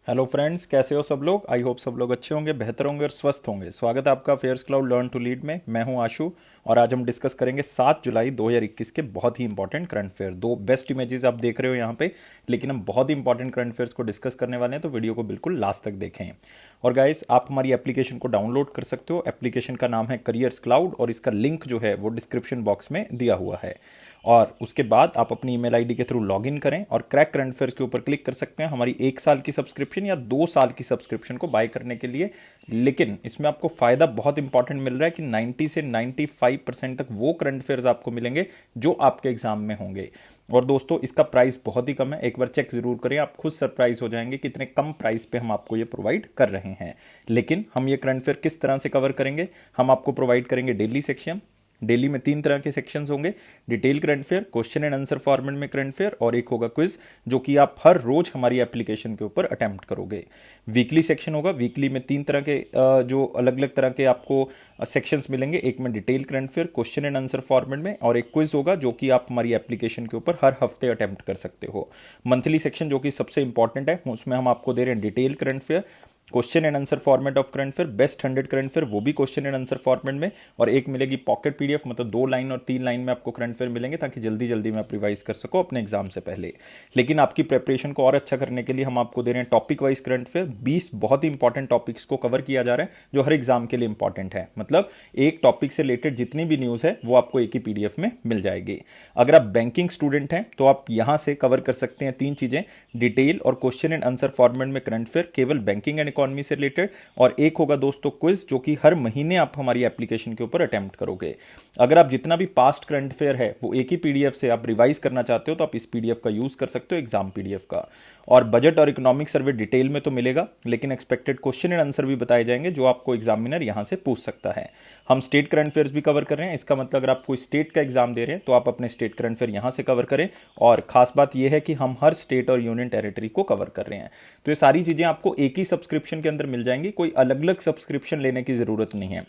Hello friends, कैसे हो सब लोग। आई होप सब लोग अच्छे होंगे, बेहतर होंगे और स्वस्थ होंगे। स्वागत है आपका Fairs Cloud learn to lead में। मैं हूं आशु और आज हम डिस्कस करेंगे 7 जुलाई 2021 के बहुत ही इंपॉर्टेंट करंट अफेयर। दो बेस्ट इमेजेस आप देख रहे हो यहाँ पे, लेकिन हम बहुत ही इंपॉर्टेंट करंट अफेयर्स को डिस्कस करने वाले हैं, तो वीडियो को बिल्कुल लास्ट तक देखें। और गाइस, आप हमारी एप्लीकेशन को डाउनलोड कर सकते हो। एप्लीकेशन का नाम है करियर्स क्लाउड और इसका लिंक जो है वो डिस्क्रिप्शन बॉक्स में दिया हुआ है। और उसके बाद आप अपनी ईमेल आईडी के थ्रू लॉगिन करें और क्रैक करंट अफेयर्स के ऊपर क्लिक कर सकते हैं हमारी 1 साल की सब्सक्रिप्शन या 2 साल की सब्सक्रिप्शन को बाय करने के लिए। लेकिन इसमें आपको फायदा बहुत इंपॉर्टेंट मिल रहा है कि 90 से 95% तक वो करंट अफेयर्स आपको मिलेंगे जो आपके एग्जाम में होंगे। और दोस्तों, इसका प्राइस बहुत ही कम है, एक बार चेक जरूर करें, आप खुद सरप्राइज हो जाएंगे कि इतने कम प्राइस पे हम आपको ये प्रोवाइड कर रहे हैं। लेकिन हम ये करंट अफेयर किस तरह से कवर करेंगे, हम आपको प्रोवाइड करेंगे डेली सेक्शन। डेली में 3 तरह के सेक्शंस होंगे: detail current affair, question and answer format में करंट अफेयर, और एक होगा क्विज, जो कि आप हर रोज हमारी एप्लीकेशन के ऊपर अटेम्प्ट करोगे। वीकली सेक्शन होगा, वीकली में 3 तरह के जो अलग अलग तरह के आपको सेक्शंस मिलेंगे। एक में detail current affair, question and answer format में, और एक क्विज होगा जो कि आप हमारी एप्लीकेशन के ऊपर हर हफ्ते अटेम्प्ट कर सकते हो। मंथली सेक्शन जो कि सबसे इंपॉर्टेंट है, उसमें हम आपको दे रहे हैं detail current affair, question and answer format of current affair, best 100 current affair वो भी क्वेश्चन एंड आंसर फॉर्मेट में, और एक मिलेगी पॉकेट पीडीएफ, मतलब 2 लाइन और 3 लाइन में आपको करंट अफेयर मिलेंगे ताकि जल्दी जल्दी में आप रिवाइज कर सको अपने एग्जाम से पहले। लेकिन आपकी प्रेपरेशन को और अच्छा करने के लिए हम आपको दे रहे हैं टॉपिक वाइज करंट अफेयर। 20 बहुत ही इंपॉर्टेंट टॉपिक्स को कवर किया जा रहा है जो हर एग्जाम के लिए इंपॉर्टेंट है। मतलब एक टॉपिक से रिलेटेड जितनी भी न्यूज है वो आपको एक ही पीडीएफ में मिल जाएगी। अगर आप बैंकिंग स्टूडेंट हैं तो आप यहां से कवर कर सकते हैं 3 चीजें: डिटेल और क्वेश्चन एंड आंसर फॉर्मेट में करंट अफेयर केवल बैंकिंग एंड इकोनॉमी से रिलेटेड, और एक होगा दोस्तों क्विज, जो कि हर महीने आप हमारी एप्लीकेशन के ऊपर अटेम्प्ट करोगे। अगर आप जितना भी पास्ट करंट अफेयर है वो एक ही पीडीएफ से आप रिवाइज करना चाहते हो तो आप इस पीडीएफ का यूज कर सकते हो, एग्जाम पीडीएफ का। और बजट और इकोनॉमिक सर्वे डिटेल में तो मिलेगा, लेकिन एक्सपेक्टेड क्वेश्चन एंड आंसर भी बताए जाएंगे जो आपको एग्जामिनर यहां से पूछ सकता है। हम स्टेट करंट अफेयर्स भी कवर कर रहे हैं। इसका मतलब अगर आप कोई स्टेट का एग्जाम दे रहे हैं तो आप अपने स्टेट करंट अफेयर यहां से कवर करें। और खास बात यह है कि हम हर स्टेट और यूनियन टेरिटरी को कवर कर रहे हैं, तो ये सारी चीजें आपको एक ही सब्सक्रिप्शन के अंदर मिल जाएंगी। कोई अलग अलग सब्सक्रिप्शन लेने की जरूरत नहीं है।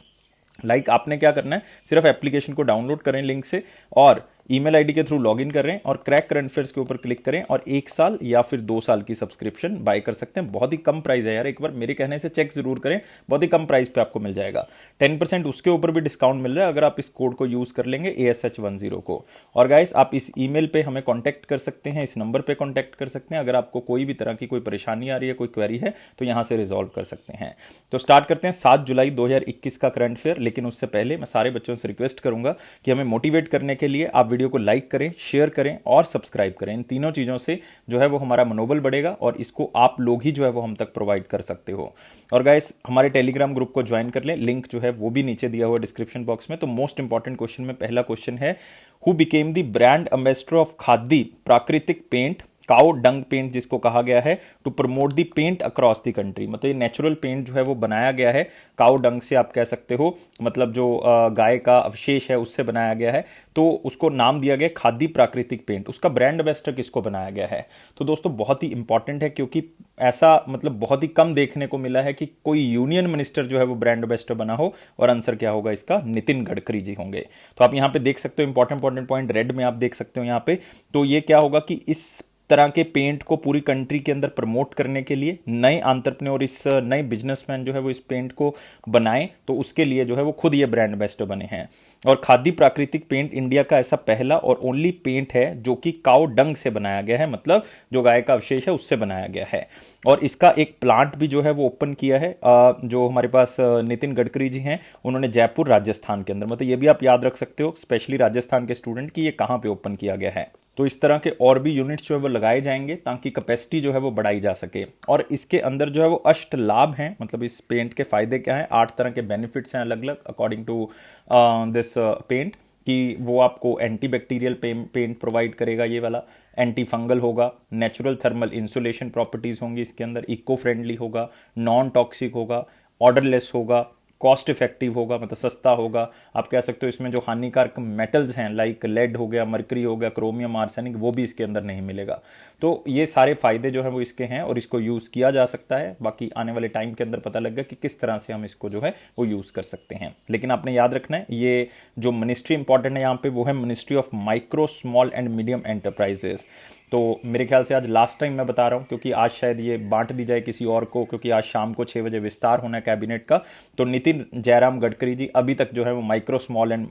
आपने क्या करना है, सिर्फ एप्लीकेशन को डाउनलोड करें लिंक से और ईमेल आईडी के थ्रू लॉगिन करें और क्रैक करंट अफेयर्स के ऊपर क्लिक करें और 1 साल या फिर 2 साल की सब्सक्रिप्शन बाय कर सकते हैं। बहुत ही कम प्राइस है यार, एक बार मेरे कहने से चेक जरूर करें, बहुत ही कम प्राइस पे आपको मिल जाएगा। 10% उसके ऊपर भी डिस्काउंट मिल रहा है अगर आप इस कोड को यूज कर लेंगे ASH10 को। और गाइस, आप इस ईमेल पे हमें कॉन्टैक्ट कर सकते हैं, इस नंबर पे कॉन्टैक्ट कर सकते हैं। अगर आपको कोई भी तरह की कोई परेशानी आ रही है, कोई क्वेरी है, तो यहां से रिजॉल्व कर सकते हैं। तो स्टार्ट करते हैं 7 जुलाई 2021 का करंट अफेयर। लेकिन उससे पहले मैं सारे बच्चों से रिक्वेस्ट करूंगा कि हमें मोटिवेट करने के लिए आप वीडियो को लाइक करें, शेयर करें और सब्सक्राइब करें। इन तीनों चीजों से जो है वो हमारा मनोबल बढ़ेगा और इसको आप लोग ही जो है वो हम तक प्रोवाइड कर सकते हो। और गाइस, हमारे टेलीग्राम ग्रुप को ज्वाइन कर लें, लिंक जो है वो भी नीचे दिया हुआ डिस्क्रिप्शन बॉक्स में। तो मोस्ट इंपॉर्टेंट क्वेश्चन में पहला क्वेश्चन है, who became the brand ambassador of Khadi प्राकृतिक पेंट काउ डंग पेंट, जिसको कहा गया है to promote the paint across the country. मतलब ये नेचुरल पेंट जो है वो बनाया गया है काउ डंग से, आप कह सकते हो, मतलब जो गाय का अवशेष है उससे बनाया गया है, तो उसको नाम दिया गया खादी प्राकृतिक पेंट। उसका ब्रांड एम्बेसडर किसको बनाया गया है? तो दोस्तों बहुत ही इंपॉर्टेंट है, क्योंकि ऐसा मतलब बहुत ही कम देखने को मिला है कि कोई यूनियन मिनिस्टर जो है वो ब्रांड एम्बेसडर बना हो। और आंसर क्या होगा इसका? नितिन गडकरी जी होंगे। तो आप यहां पे देख सकते हो इंपॉर्टेंट पॉइंट रेड में आप देख सकते हो यहां पे। तो ये क्या होगा कि इस तरह के पेंट को पूरी कंट्री के अंदर प्रमोट करने के लिए नए एंटरप्रेन्योर, इस नए बिजनेसमैन जो है वो इस पेंट को बनाएं, तो उसके लिए जो है वो खुद ये ब्रांड एम्बेसडर बने हैं। और खादी प्राकृतिक पेंट इंडिया का ऐसा पहला और ओनली पेंट है जो कि काउ डंग से बनाया गया है, मतलब जो गाय का अवशेष है उससे बनाया गया है। और इसका एक प्लांट भी जो है वो ओपन किया है जो हमारे पास नितिन गडकरी जी हैं, उन्होंने जयपुर राजस्थान के अंदर। मतलब ये भी आप याद रख सकते हो स्पेशली राजस्थान के स्टूडेंट की, ये कहां पे ओपन किया गया है। तो इस तरह के और भी यूनिट्स जो है वो लगाए जाएंगे ताकि कैपेसिटी जो है वो बढ़ाई जा सके। और इसके अंदर जो है वो अष्ट लाभ हैं, मतलब इस पेंट के फायदे क्या हैं, 8 तरह के बेनिफिट्स हैं अलग अलग अकॉर्डिंग टू दिस पेंट। कि वो आपको एंटी बैक्टीरियल पेंट प्रोवाइड करेगा, ये वाला एंटी फंगल होगा, नेचुरल थर्मल इंसुलेशन प्रॉपर्टीज होंगी इसके अंदर, इको फ्रेंडली होगा, नॉन टॉक्सिक होगा, ऑर्डरलेस होगा, कॉस्ट इफेक्टिव होगा, मतलब सस्ता होगा। आप कह सकते हो इसमें जो हानिकारक मेटल्स हैं लाइक लेड हो गया, मरकरी हो गया, क्रोमियम, आर्सेनिक, वो भी इसके अंदर नहीं मिलेगा। तो ये सारे फायदे जो है वो इसके हैं और इसको यूज किया जा सकता है। बाकी आने वाले टाइम के अंदर पता लगेगा कि किस तरह से हम इसको जो है वो यूज कर सकते हैं। लेकिन आपने याद रखना है, ये जो मिनिस्ट्री इंपॉर्टेंट है यहाँ पे वो है ministry of micro small and medium enterprises. तो मेरे ख्याल से आज लास्ट टाइम मैं बता रहा हूँ, क्योंकि आज शायद ये बांट दी जाए किसी और को, क्योंकि आज शाम को 6 बजे विस्तार होना है कैबिनेट का। तो नितिन जयराम गडकरी जी अभी तक जो है वो micro small and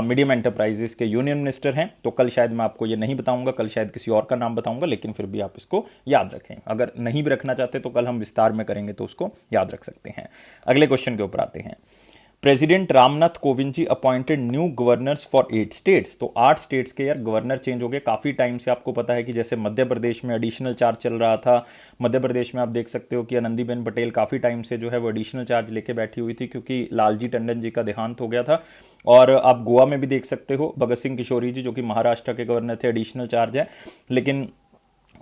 medium enterprises के यूनियन मिनिस्टर हैं। तो कल शायद मैं आपको ये नहीं बताऊंगा, कल शायद किसी और का नाम बताऊंगा, लेकिन फिर भी आप इसको याद रखें। अगर नहीं भी रखना चाहते तो कल हम विस्तार में करेंगे तो उसको याद रख सकते हैं। अगले क्वेश्चन के ऊपर आते हैं। President Ramnath Kovind ji appointed new governors for 8 states. तो 8 स्टेट्स के यार गवर्नर चेंज हो गए काफ़ी टाइम से। आपको पता है कि जैसे मध्य प्रदेश में एडिशनल चार्ज चल रहा था, मध्य प्रदेश में आप देख सकते हो कि आनंदीबेन पटेल काफ़ी टाइम से जो है वो एडिशनल चार्ज लेके बैठी हुई थी, क्योंकि लालजी टंडन जी का देहांत हो गया था। और आप गोवा में भी देख सकते हो भगत सिंह किशोरी जी जो कि महाराष्ट्र के गवर्नर थे, एडिशनल चार्ज है। लेकिन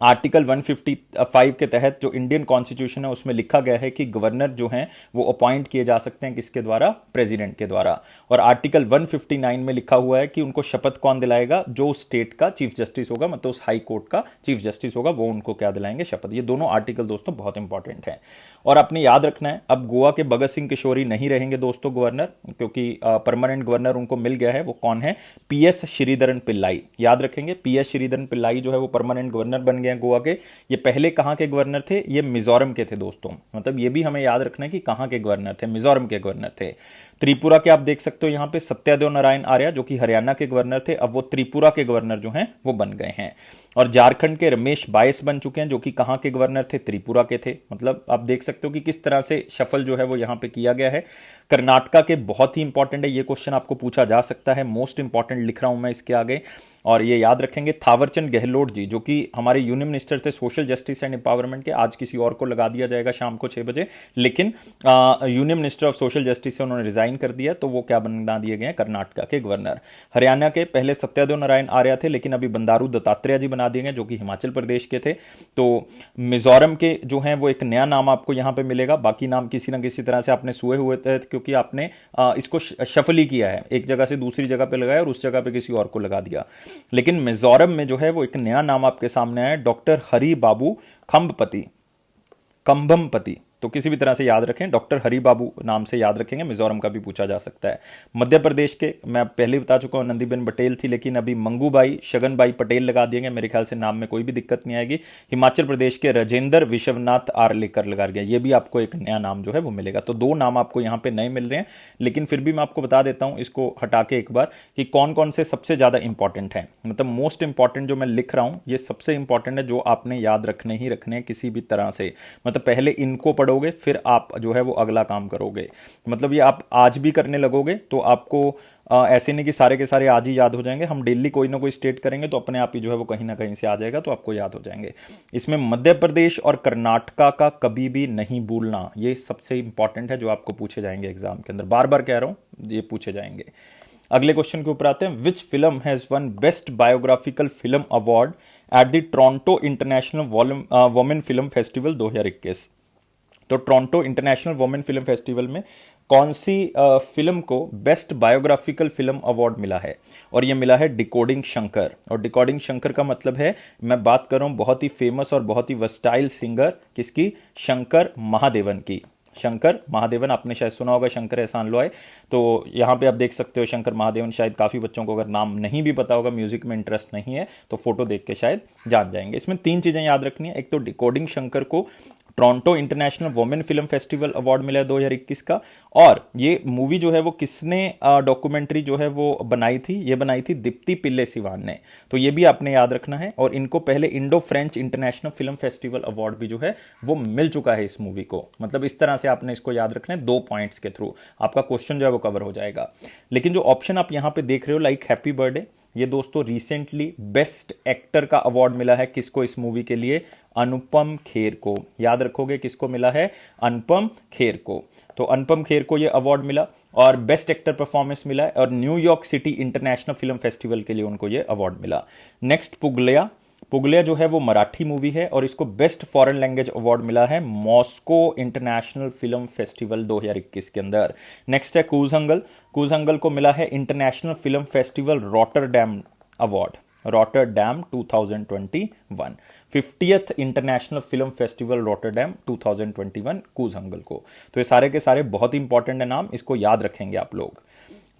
आर्टिकल 155 के तहत जो इंडियन कॉन्स्टिट्यूशन है उसमें लिखा गया है कि गवर्नर जो हैं वो अपॉइंट किए जा सकते हैं किसके द्वारा? प्रेसिडेंट के द्वारा। और आर्टिकल 159 में लिखा हुआ है कि उनको शपथ कौन दिलाएगा? जो उस स्टेट का चीफ जस्टिस होगा, मतलब उस हाई कोर्ट का चीफ जस्टिस होगा, वो उनको क्या दिलाएंगे? शपथ। ये दोनों आर्टिकल दोस्तों बहुत इंपॉर्टेंट है और आपने याद रखना है। अब गोवा के भगत सिंह किशोरी नहीं रहेंगे दोस्तों गवर्नर, क्योंकि परमानेंट गवर्नर उनको मिल गया है। वो कौन है? PS श्रीधरन पिल्लाई। याद रखेंगे, PS श्रीधरन पिल्लाई जो है वो परमानेंट गवर्नर बन गए हैं गोवा के। ये पहले कहां के गवर्नर थे? ये मिजोरम के थे दोस्तों। मतलब ये भी हमें याद रखना है कि कहां के गवर्नर थे? मिजोरम के गवर्नर थे। त्रिपुरा के आप देख सकते हो यहां पे सत्यदेव नारायण आर्य जो कि हरियाणा के गवर्नर थे, अब वो त्रिपुरा के गवर्नर जो हैं वो बन गए हैं। और झारखंड के रमेश बायस बन चुके हैं जो कि कहां के गवर्नर थे? त्रिपुरा के थे। मतलब आप देख सकते हो कि किस तरह से शफल जो है वो यहां पे किया गया है। कर्नाटका के बहुत ही इंपॉर्टेंट है, ये क्वेश्चन आपको पूछा जा सकता है, मोस्ट इंपॉर्टेंट लिख रहा हूं मैं इसके आगे। और ये याद रखेंगे, थावरचंद गहलोत जी जो कि हमारे यूनियन मिनिस्टर थे सोशल जस्टिस एंड एम्पावरमेंट के, आज किसी और को लगा दिया जाएगा शाम को 6 बजे, लेकिन union minister of social justice से उन्होंने रिजाइन कर दिया, तो वो क्या बना दिए गए? कर्नाटका के गवर्नर। हरियाणा के पहले सत्यदेव नारायण आर्य थे, लेकिन अभी बंडारू दत्तात्रेय जी बना दिए गए जो कि हिमाचल प्रदेश के थे। तो मिजोरम के जो हैं वो एक नया नाम आपको यहां पे मिलेगा, बाकी नाम किसी ना किसी तरह से आपने सुए हुए थे, क्योंकि आपने इसको शफल ही किया है, एक जगह से दूसरी जगह पे लगाया और उस जगह पे किसी और को लगा दिया। लेकिन मिजोरम में जो है वो एक नया नाम आपके सामने आया, डॉक्टर हरि बाबू कंभमपति। तो किसी भी तरह से याद रखें, डॉक्टर हरि बाबू नाम से याद रखेंगे। मिजोरम का भी पूछा जा सकता है। मध्य प्रदेश के मैं पहले बता चुका हूं, आनंदीबेन पटेल थी, लेकिन अभी मंगूबाई शगनबाई पटेल लगा दिए गए। मेरे ख्याल से नाम में कोई भी दिक्कत नहीं आएगी। हिमाचल प्रदेश के राजेंद्र विश्वनाथ आर्लेकर लगा गया, ये भी आपको एक नया नाम जो है वो मिलेगा। तो 2 नाम आपको यहां पर नए मिल रहे हैं, लेकिन फिर भी मैं आपको बता देता हूं इसको हटा के एक बार कि कौन कौन से सबसे ज्यादा इंपॉर्टेंट है। मतलब मोस्ट इंपॉर्टेंट जो मैं लिख रहा हूं ये सबसे इंपॉर्टेंट है, जो आपने याद रखने ही रखने हैं किसी भी तरह से। मतलब पहले इनको पढ़ोगे फिर आप जो है वो अगला काम करोगे। मतलब ये आप आज भी करने लगोगे तो आपको ऐसे नहीं कि सारे के सारे आज ही याद हो जाएंगे। हम डेली कोई ना कोई स्टेट करेंगे तो अपने आप ही जो है वो कहीं ना कहीं से आ जाएगा, तो आपको याद हो जाएंगे। इसमें मध्य प्रदेश और कर्नाटका का कभी भी नहीं भूलना, ये सबसे इंपॉर्टेंट है जो आपको पूछे जाएंगे एग्जाम के अंदर। बार बार कह रहा हूं, ये पूछे जाएंगे। अगले क्वेश्चन के ऊपर आते हैं। Which film has one best biographical film award at the Toronto international women film festival 2021। तो Toronto international women film festival में कौन सी फिल्म को बेस्ट बायोग्राफिकल फिल्म अवार्ड मिला है? और ये मिला है डिकोडिंग शंकर। और डिकोडिंग शंकर का मतलब है, मैं बात कर रहा हूं बहुत ही फेमस और बहुत ही वर्सटाइल सिंगर किसकी? शंकर महादेवन की। शंकर महादेवन आपने शायद सुना होगा, शंकर एहसान लॉय। तो यहाँ पे आप देख सकते हो शंकर महादेवन। शायद काफ़ी बच्चों को अगर नाम नहीं भी पता होगा, म्यूजिक में इंटरेस्ट नहीं है, तो फोटो देख के शायद जान जाएंगे। इसमें 3 चीज़ें याद रखनी है। एक तो डिकोडिंग शंकर को Toronto international women film festival award मिला है 2021 का। और ये मूवी जो है वो किसने डॉक्यूमेंट्री जो है वो बनाई थी? ये बनाई थी दीप्ति पिल्ले सिवान ने। तो ये भी आपने याद रखना है। और इनको पहले Indo French international film festival award भी जो है वो मिल चुका है इस मूवी को। मतलब इस तरह से आपने इसको याद रखना है 2 पॉइंट्स के थ्रू, आपका क्वेश्चन जो है वो कवर हो जाएगा। लेकिन जो ऑप्शन आप यहां पे देख रहे हो, लाइक हैप्पी बर्थडे, ये दोस्तों रिसेंटली बेस्ट एक्टर का अवार्ड मिला है किसको इस मूवी के लिए? अनुपम खेर को। याद रखोगे किसको मिला है? अनुपम खेर को। तो अनुपम खेर को ये अवार्ड मिला और बेस्ट एक्टर परफॉर्मेंस मिला है। और New York city international film festival के लिए उनको ये अवार्ड मिला। नेक्स्ट पुगलिया। पुगलिया जो है वो मराठी मूवी है और इसको बेस्ट फॉरेन लैंग्वेज अवार्ड मिला है मॉस्को इंटरनेशनल फिल्म फेस्टिवल 2021 के अंदर। नेक्स्ट है कूजहंगल। कूजहंगल को मिला है international film festival Rotterdam award, Rotterdam 2021। 50th international film festival Rotterdam 2021 कूजहंगल को। तो ये सारे के सारे बहुत ही इंपॉर्टेंट है नाम, इसको याद रखेंगे आप लोग।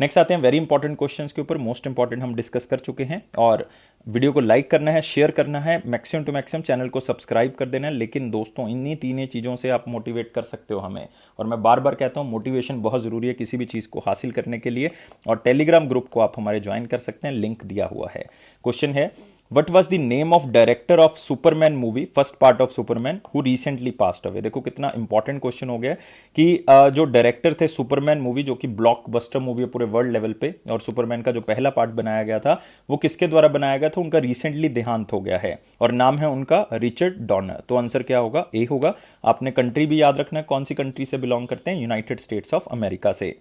नेक्स्ट आते हैं वेरी इंपॉर्टेंट क्वेश्चंस के ऊपर। मोस्ट इंपॉर्टेंट हम डिस्कस कर चुके हैं, और वीडियो को लाइक करना है, शेयर करना है, मैक्सिमम टू मैक्सिमम चैनल को सब्सक्राइब कर देना है। लेकिन दोस्तों इन्हीं तीनों चीज़ों से आप मोटिवेट कर सकते हो हमें, और मैं बार बार कहता हूँ मोटिवेशन बहुत ज़रूरी है किसी भी चीज़ को हासिल करने के लिए। और टेलीग्राम ग्रुप को आप हमारे ज्वाइन कर सकते हैं, लिंक दिया हुआ है। क्वेश्चन है, what was the name of director of Superman movie, first part of Superman, who recently passed away. देखो कितना इंपॉर्टेंट क्वेश्चन हो गया कि जो डायरेक्टर थे सुपरमैन मूवी, जो कि ब्लॉकबस्टर मूवी है पूरे वर्ल्ड लेवल पे, और सुपरमैन का जो पहला पार्ट बनाया गया था वो किसके द्वारा बनाया गया था, उनका रिसेंटली देहांत हो गया है, और नाम है उनका रिचर्ड डॉनर। तो आंसर क्या होगा, ए होगा। आपने कंट्री भी याद रखना है, कौन सी कंट्री से बिलोंग करते हैं, यूनाइटेड स्टेट्स ऑफ अमेरिका से।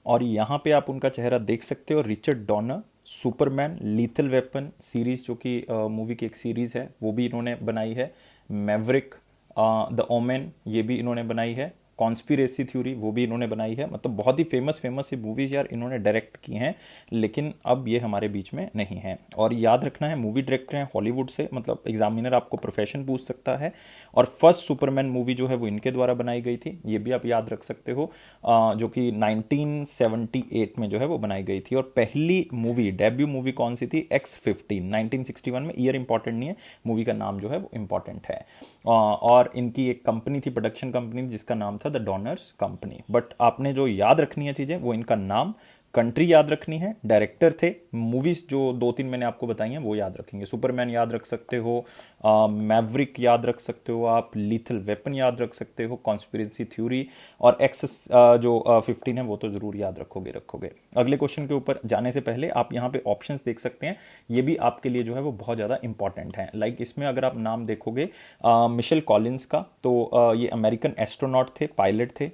और यहां पे आप उनका चेहरा देख सकते हो, Richard Donner. Superman, lethal weapon series, जो कि मूवी की एक सीरीज है, वो भी इन्होंने बनाई है। मैवरिक, द ओमेन, ये भी इन्होंने बनाई है। कॉन्स्पिरेसी थ्योरी, वो भी इन्होंने बनाई है। मतलब बहुत ही फेमस सी मूवीज यार इन्होंने डायरेक्ट की हैं, लेकिन अब ये हमारे बीच में नहीं है। और याद रखना है मूवी डायरेक्टर हैं हॉलीवुड से, मतलब एग्जामिनर आपको प्रोफेशन पूछ सकता है। और फर्स्ट सुपरमैन मूवी जो है वो इनके द्वारा बनाई गई थी, ये भी आप याद रख सकते हो, जो कि 1978 में जो है वो बनाई गई थी। और पहली मूवी, डेब्यू मूवी कौन सी थी, X-15, 1961 में। ईयर इंपॉर्टेंट नहीं है, मूवी का नाम जो है वो इंपॉर्टेंट है। और इनकी एक कंपनी थी, प्रोडक्शन कंपनी, जिसका नाम था द डॉनर्स कंपनी। बट आपने जो याद रखनी है चीजें, वो इनका नाम, कंट्री याद रखनी है, डायरेक्टर थे, मूवीज जो 2-3 मैंने आपको बताई हैं वो याद रखेंगे। सुपरमैन याद रख सकते हो, मैवरिक याद रख सकते हो आप, लीथल वेपन याद रख सकते हो, कॉन्स्पिरेसी थ्योरी, और एक्स जो 15 है वो तो जरूर याद रखोगे। अगले क्वेश्चन के ऊपर जाने से पहले आप यहाँ पे ऑप्शंस देख सकते हैं, ये भी आपके लिए जो है वो बहुत ज़्यादा इंपॉर्टेंट है। लाइक इसमें अगर आप नाम देखोगे मिशेल कॉलिंस का, तो ये अमेरिकन एस्ट्रोनॉट थे, पायलट थे।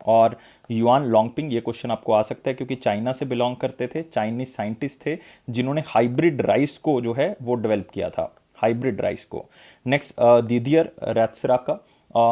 और युआन लॉन्गपिंग, ये क्वेश्चन आपको आ सकता है क्योंकि चाइना से बिलोंग करते थे, चाइनीज साइंटिस्ट थे जिन्होंने हाइब्रिड राइस को जो है वो डेवलप किया था, हाइब्रिड राइस को। नेक्स्ट दिदियर रैत्सराका,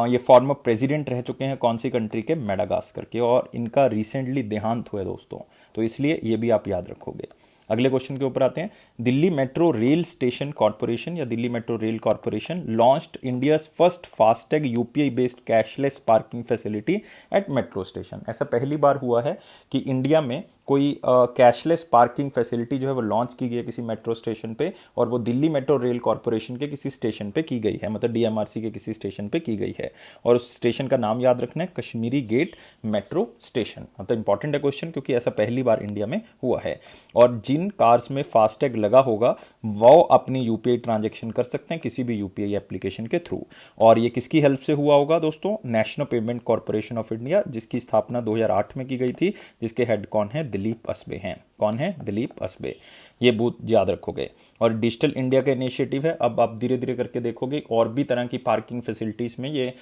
ये फॉर्मर प्रेसिडेंट रह चुके हैं कौन सी कंट्री के, मेडागास्कर के, और इनका रिसेंटली देहांत हुआ दोस्तों, तो इसलिए ये भी आप याद रखोगे। अगले क्वेश्चन के ऊपर आते हैं। Delhi metro rail station corporation या Delhi metro rail corporation launched India's first FASTag UPI based cashless parking facility at metro station. ऐसा पहली बार हुआ है कि इंडिया में कोई कैशलेस पार्किंग फैसिलिटी जो है वो लॉन्च की गई है किसी मेट्रो स्टेशन पे, और वो दिल्ली मेट्रो रेल कॉर्पोरेशन के किसी स्टेशन पे की गई है, मतलब डीएमआरसी के किसी स्टेशन पे की गई है। और उस स्टेशन का नाम याद रखना है, कश्मीरी गेट मेट्रो स्टेशन। मतलब इंपॉर्टेंट है क्वेश्चन, क्योंकि ऐसा पहली बार इंडिया में हुआ है। और जिन कार्स में फास्टैग लगा होगा वो अपनी यूपीआई ट्रांजेक्शन कर सकते हैं किसी भी यूपीआई एप्लीकेशन के थ्रू। और ये किसकी हेल्प से हुआ होगा दोस्तों, national payment corporation of India, जिसकी स्थापना 2008 में की गई थी, जिसके हेड कौन है, दिलीप असबे हैं। कौन है, दिलीप असबे। ये बहुत याद रखोगे। और डिजिटल इंडिया का इनिशिएटिव है, अब आप धीरे धीरे करके देखोगे और भी तरह की पार्किंग फैसिलिटीज में ये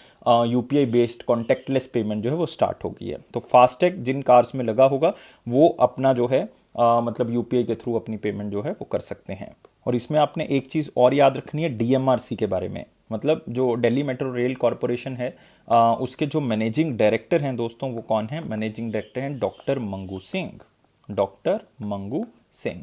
यूपीआई बेस्ड कॉन्टैक्टलेस पेमेंट जो है वो स्टार्ट हो गई है। तो फास्टैग जिन कार्स में लगा होगा वो अपना जो है मतलब यूपीआई के थ्रू अपनी पेमेंट जो है वो कर सकते हैं। और इसमें आपने एक चीज़ और याद रखनी है डीएमआरसी के बारे में, मतलब जो दिल्ली मेट्रो रेल कॉर्पोरेशन है उसके जो मैनेजिंग डायरेक्टर हैं दोस्तों, वो कौन है, मैनेजिंग डायरेक्टर हैं डॉक्टर मंगू सिंह, डॉक्टर मंगू सिंह।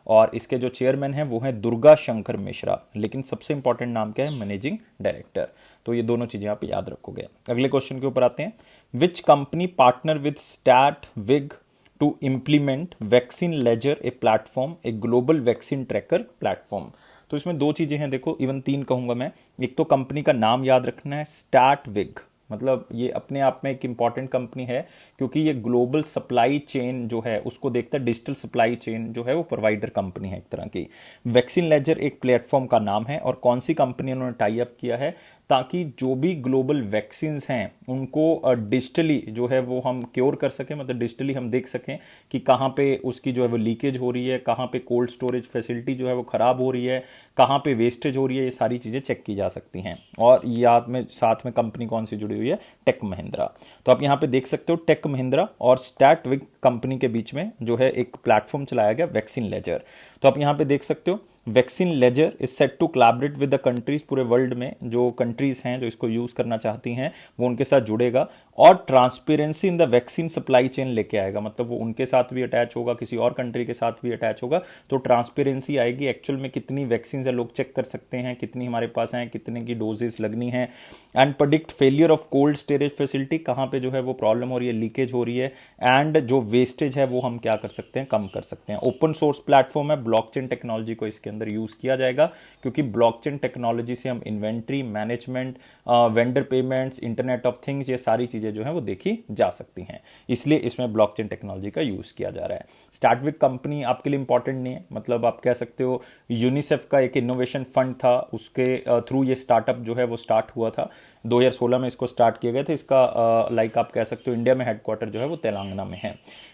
और इसके जो चेयरमैन हैं वो हैं दुर्गा शंकर मिश्रा। लेकिन सबसे इंपॉर्टेंट नाम क्या है, मैनेजिंग डायरेक्टर। तो ये दोनों चीजें आप याद रखोगे। अगले क्वेश्चन के ऊपर आते हैं। Which company partner with StaTwig to implement vaccine ledger, a platform, a global vaccine tracker platform. तो इसमें दो चीजें हैं, देखो इवन तीन कहूंगा मैं। एक तो कंपनी का नाम याद रखना है, स्टैट विग, मतलब ये अपने आप में एक इंपॉर्टेंट कंपनी है क्योंकि ये ग्लोबल सप्लाई चेन जो है उसको देखता है, डिजिटल सप्लाई चेन जो है वो प्रोवाइडर कंपनी है एक तरह की। वैक्सीन लेजर एक प्लेटफॉर्म का नाम है। और कौन सी कंपनी उन्होंने टाई अप किया है, ताकि जो भी ग्लोबल वैक्सीन हैं उनको डिजिटली जो है वो हम क्योर कर सकें, मतलब डिजिटली हम देख सकें कि कहाँ पे उसकी जो है वो लीकेज हो रही है, कहाँ पे कोल्ड स्टोरेज फैसिलिटी जो है वो खराब हो रही है, कहाँ पे वेस्टेज हो रही है, ये सारी चीज़ें चेक की जा सकती हैं। और याद में साथ में कंपनी कौन सी जुड़ी हुई है, टेक महिंद्रा। तो आप यहाँ पे देख सकते हो टेक महिंद्रा और स्टैटविक कंपनी के बीच में जो है एक प्लेटफॉर्म चलाया गया वैक्सीन लेजर। तो आप यहाँ पे देख सकते हो vaccine ledger is set to collaborate with the countries, पूरे वर्ल्ड में जो कंट्रीज हैं जो इसको यूज करना चाहती हैं वो उनके साथ जुड़ेगा, और transparency in the vaccine supply chain लेके आएगा। मतलब वो उनके साथ भी अटैच होगा, किसी और कंट्री के साथ भी अटैच होगा, तो ट्रांसपेरेंसी आएगी, एक्चुअल में कितनी वैक्सीन है लोग चेक कर सकते हैं, कितनी हमारे पास हैं, कितने की डोजेस लगनी है। And predict failure of cold storage facility, कहाँ पे जो है वो प्रॉब्लम हो रही है, लीकेज हो रही है, एंड जो वेस्टेज है वो हम क्या कर सकते हैं, कम कर सकते हैं। ओपन सोर्स प्लेटफॉर्म है, ब्लॉकचेन टेक्नोलॉजी को इसके अंदर यूज किया जाएगा, क्योंकि ब्लॉकचेन टेक्नोलॉजी से हम inventory management, vendor payments, internet of things, ये सारी चीजें जो है वो देखी जा सकती हैं, इसलिए इसमें ब्लॉकचेन टेक्नोलॉजी का यूज किया जा रहा है। स्टार्टविक कंपनी आपके लिए इंपॉर्टेंट नहीं है, मतलब आप कह सकते हो यूनिसेफ का एक इनोवेशन फंड था, उसके थ्रू ये स्टार्टअप जो है वो स्टार्ट हुआ था। 2016 में इसको स्टार्ट किया गया था। इसका लाइक आप कह सकते हो इंडिया में हेडक्वार्टर जो है वो तेलंगाना में है।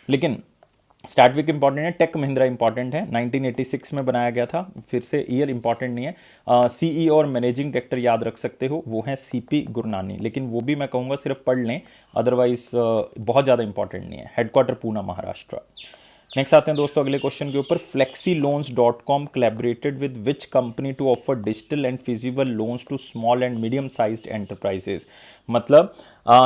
लेकिन स्टार्टविक इंपॉर्टेंट है, टेक महिंद्रा इंपॉर्टेंट है, 1986 में बनाया गया था। फिर से ईयर इंपॉर्टेंट नहीं है। सीईओ और मैनेजिंग डायरेक्टर याद रख सकते हो, वो हैं सीपी गुरनानी, लेकिन वो भी मैं कहूँगा सिर्फ पढ़ लें, अदरवाइज बहुत ज़्यादा इंपॉर्टेंट नहीं है। हेडक्वार्टर पूना, महाराष्ट्र। नेक्स्ट आते हैं दोस्तों अगले क्वेश्चन के ऊपर। flexilloans.com collaborated with which company to offer digital and feasible loans to small and medium sized enterprises। मतलब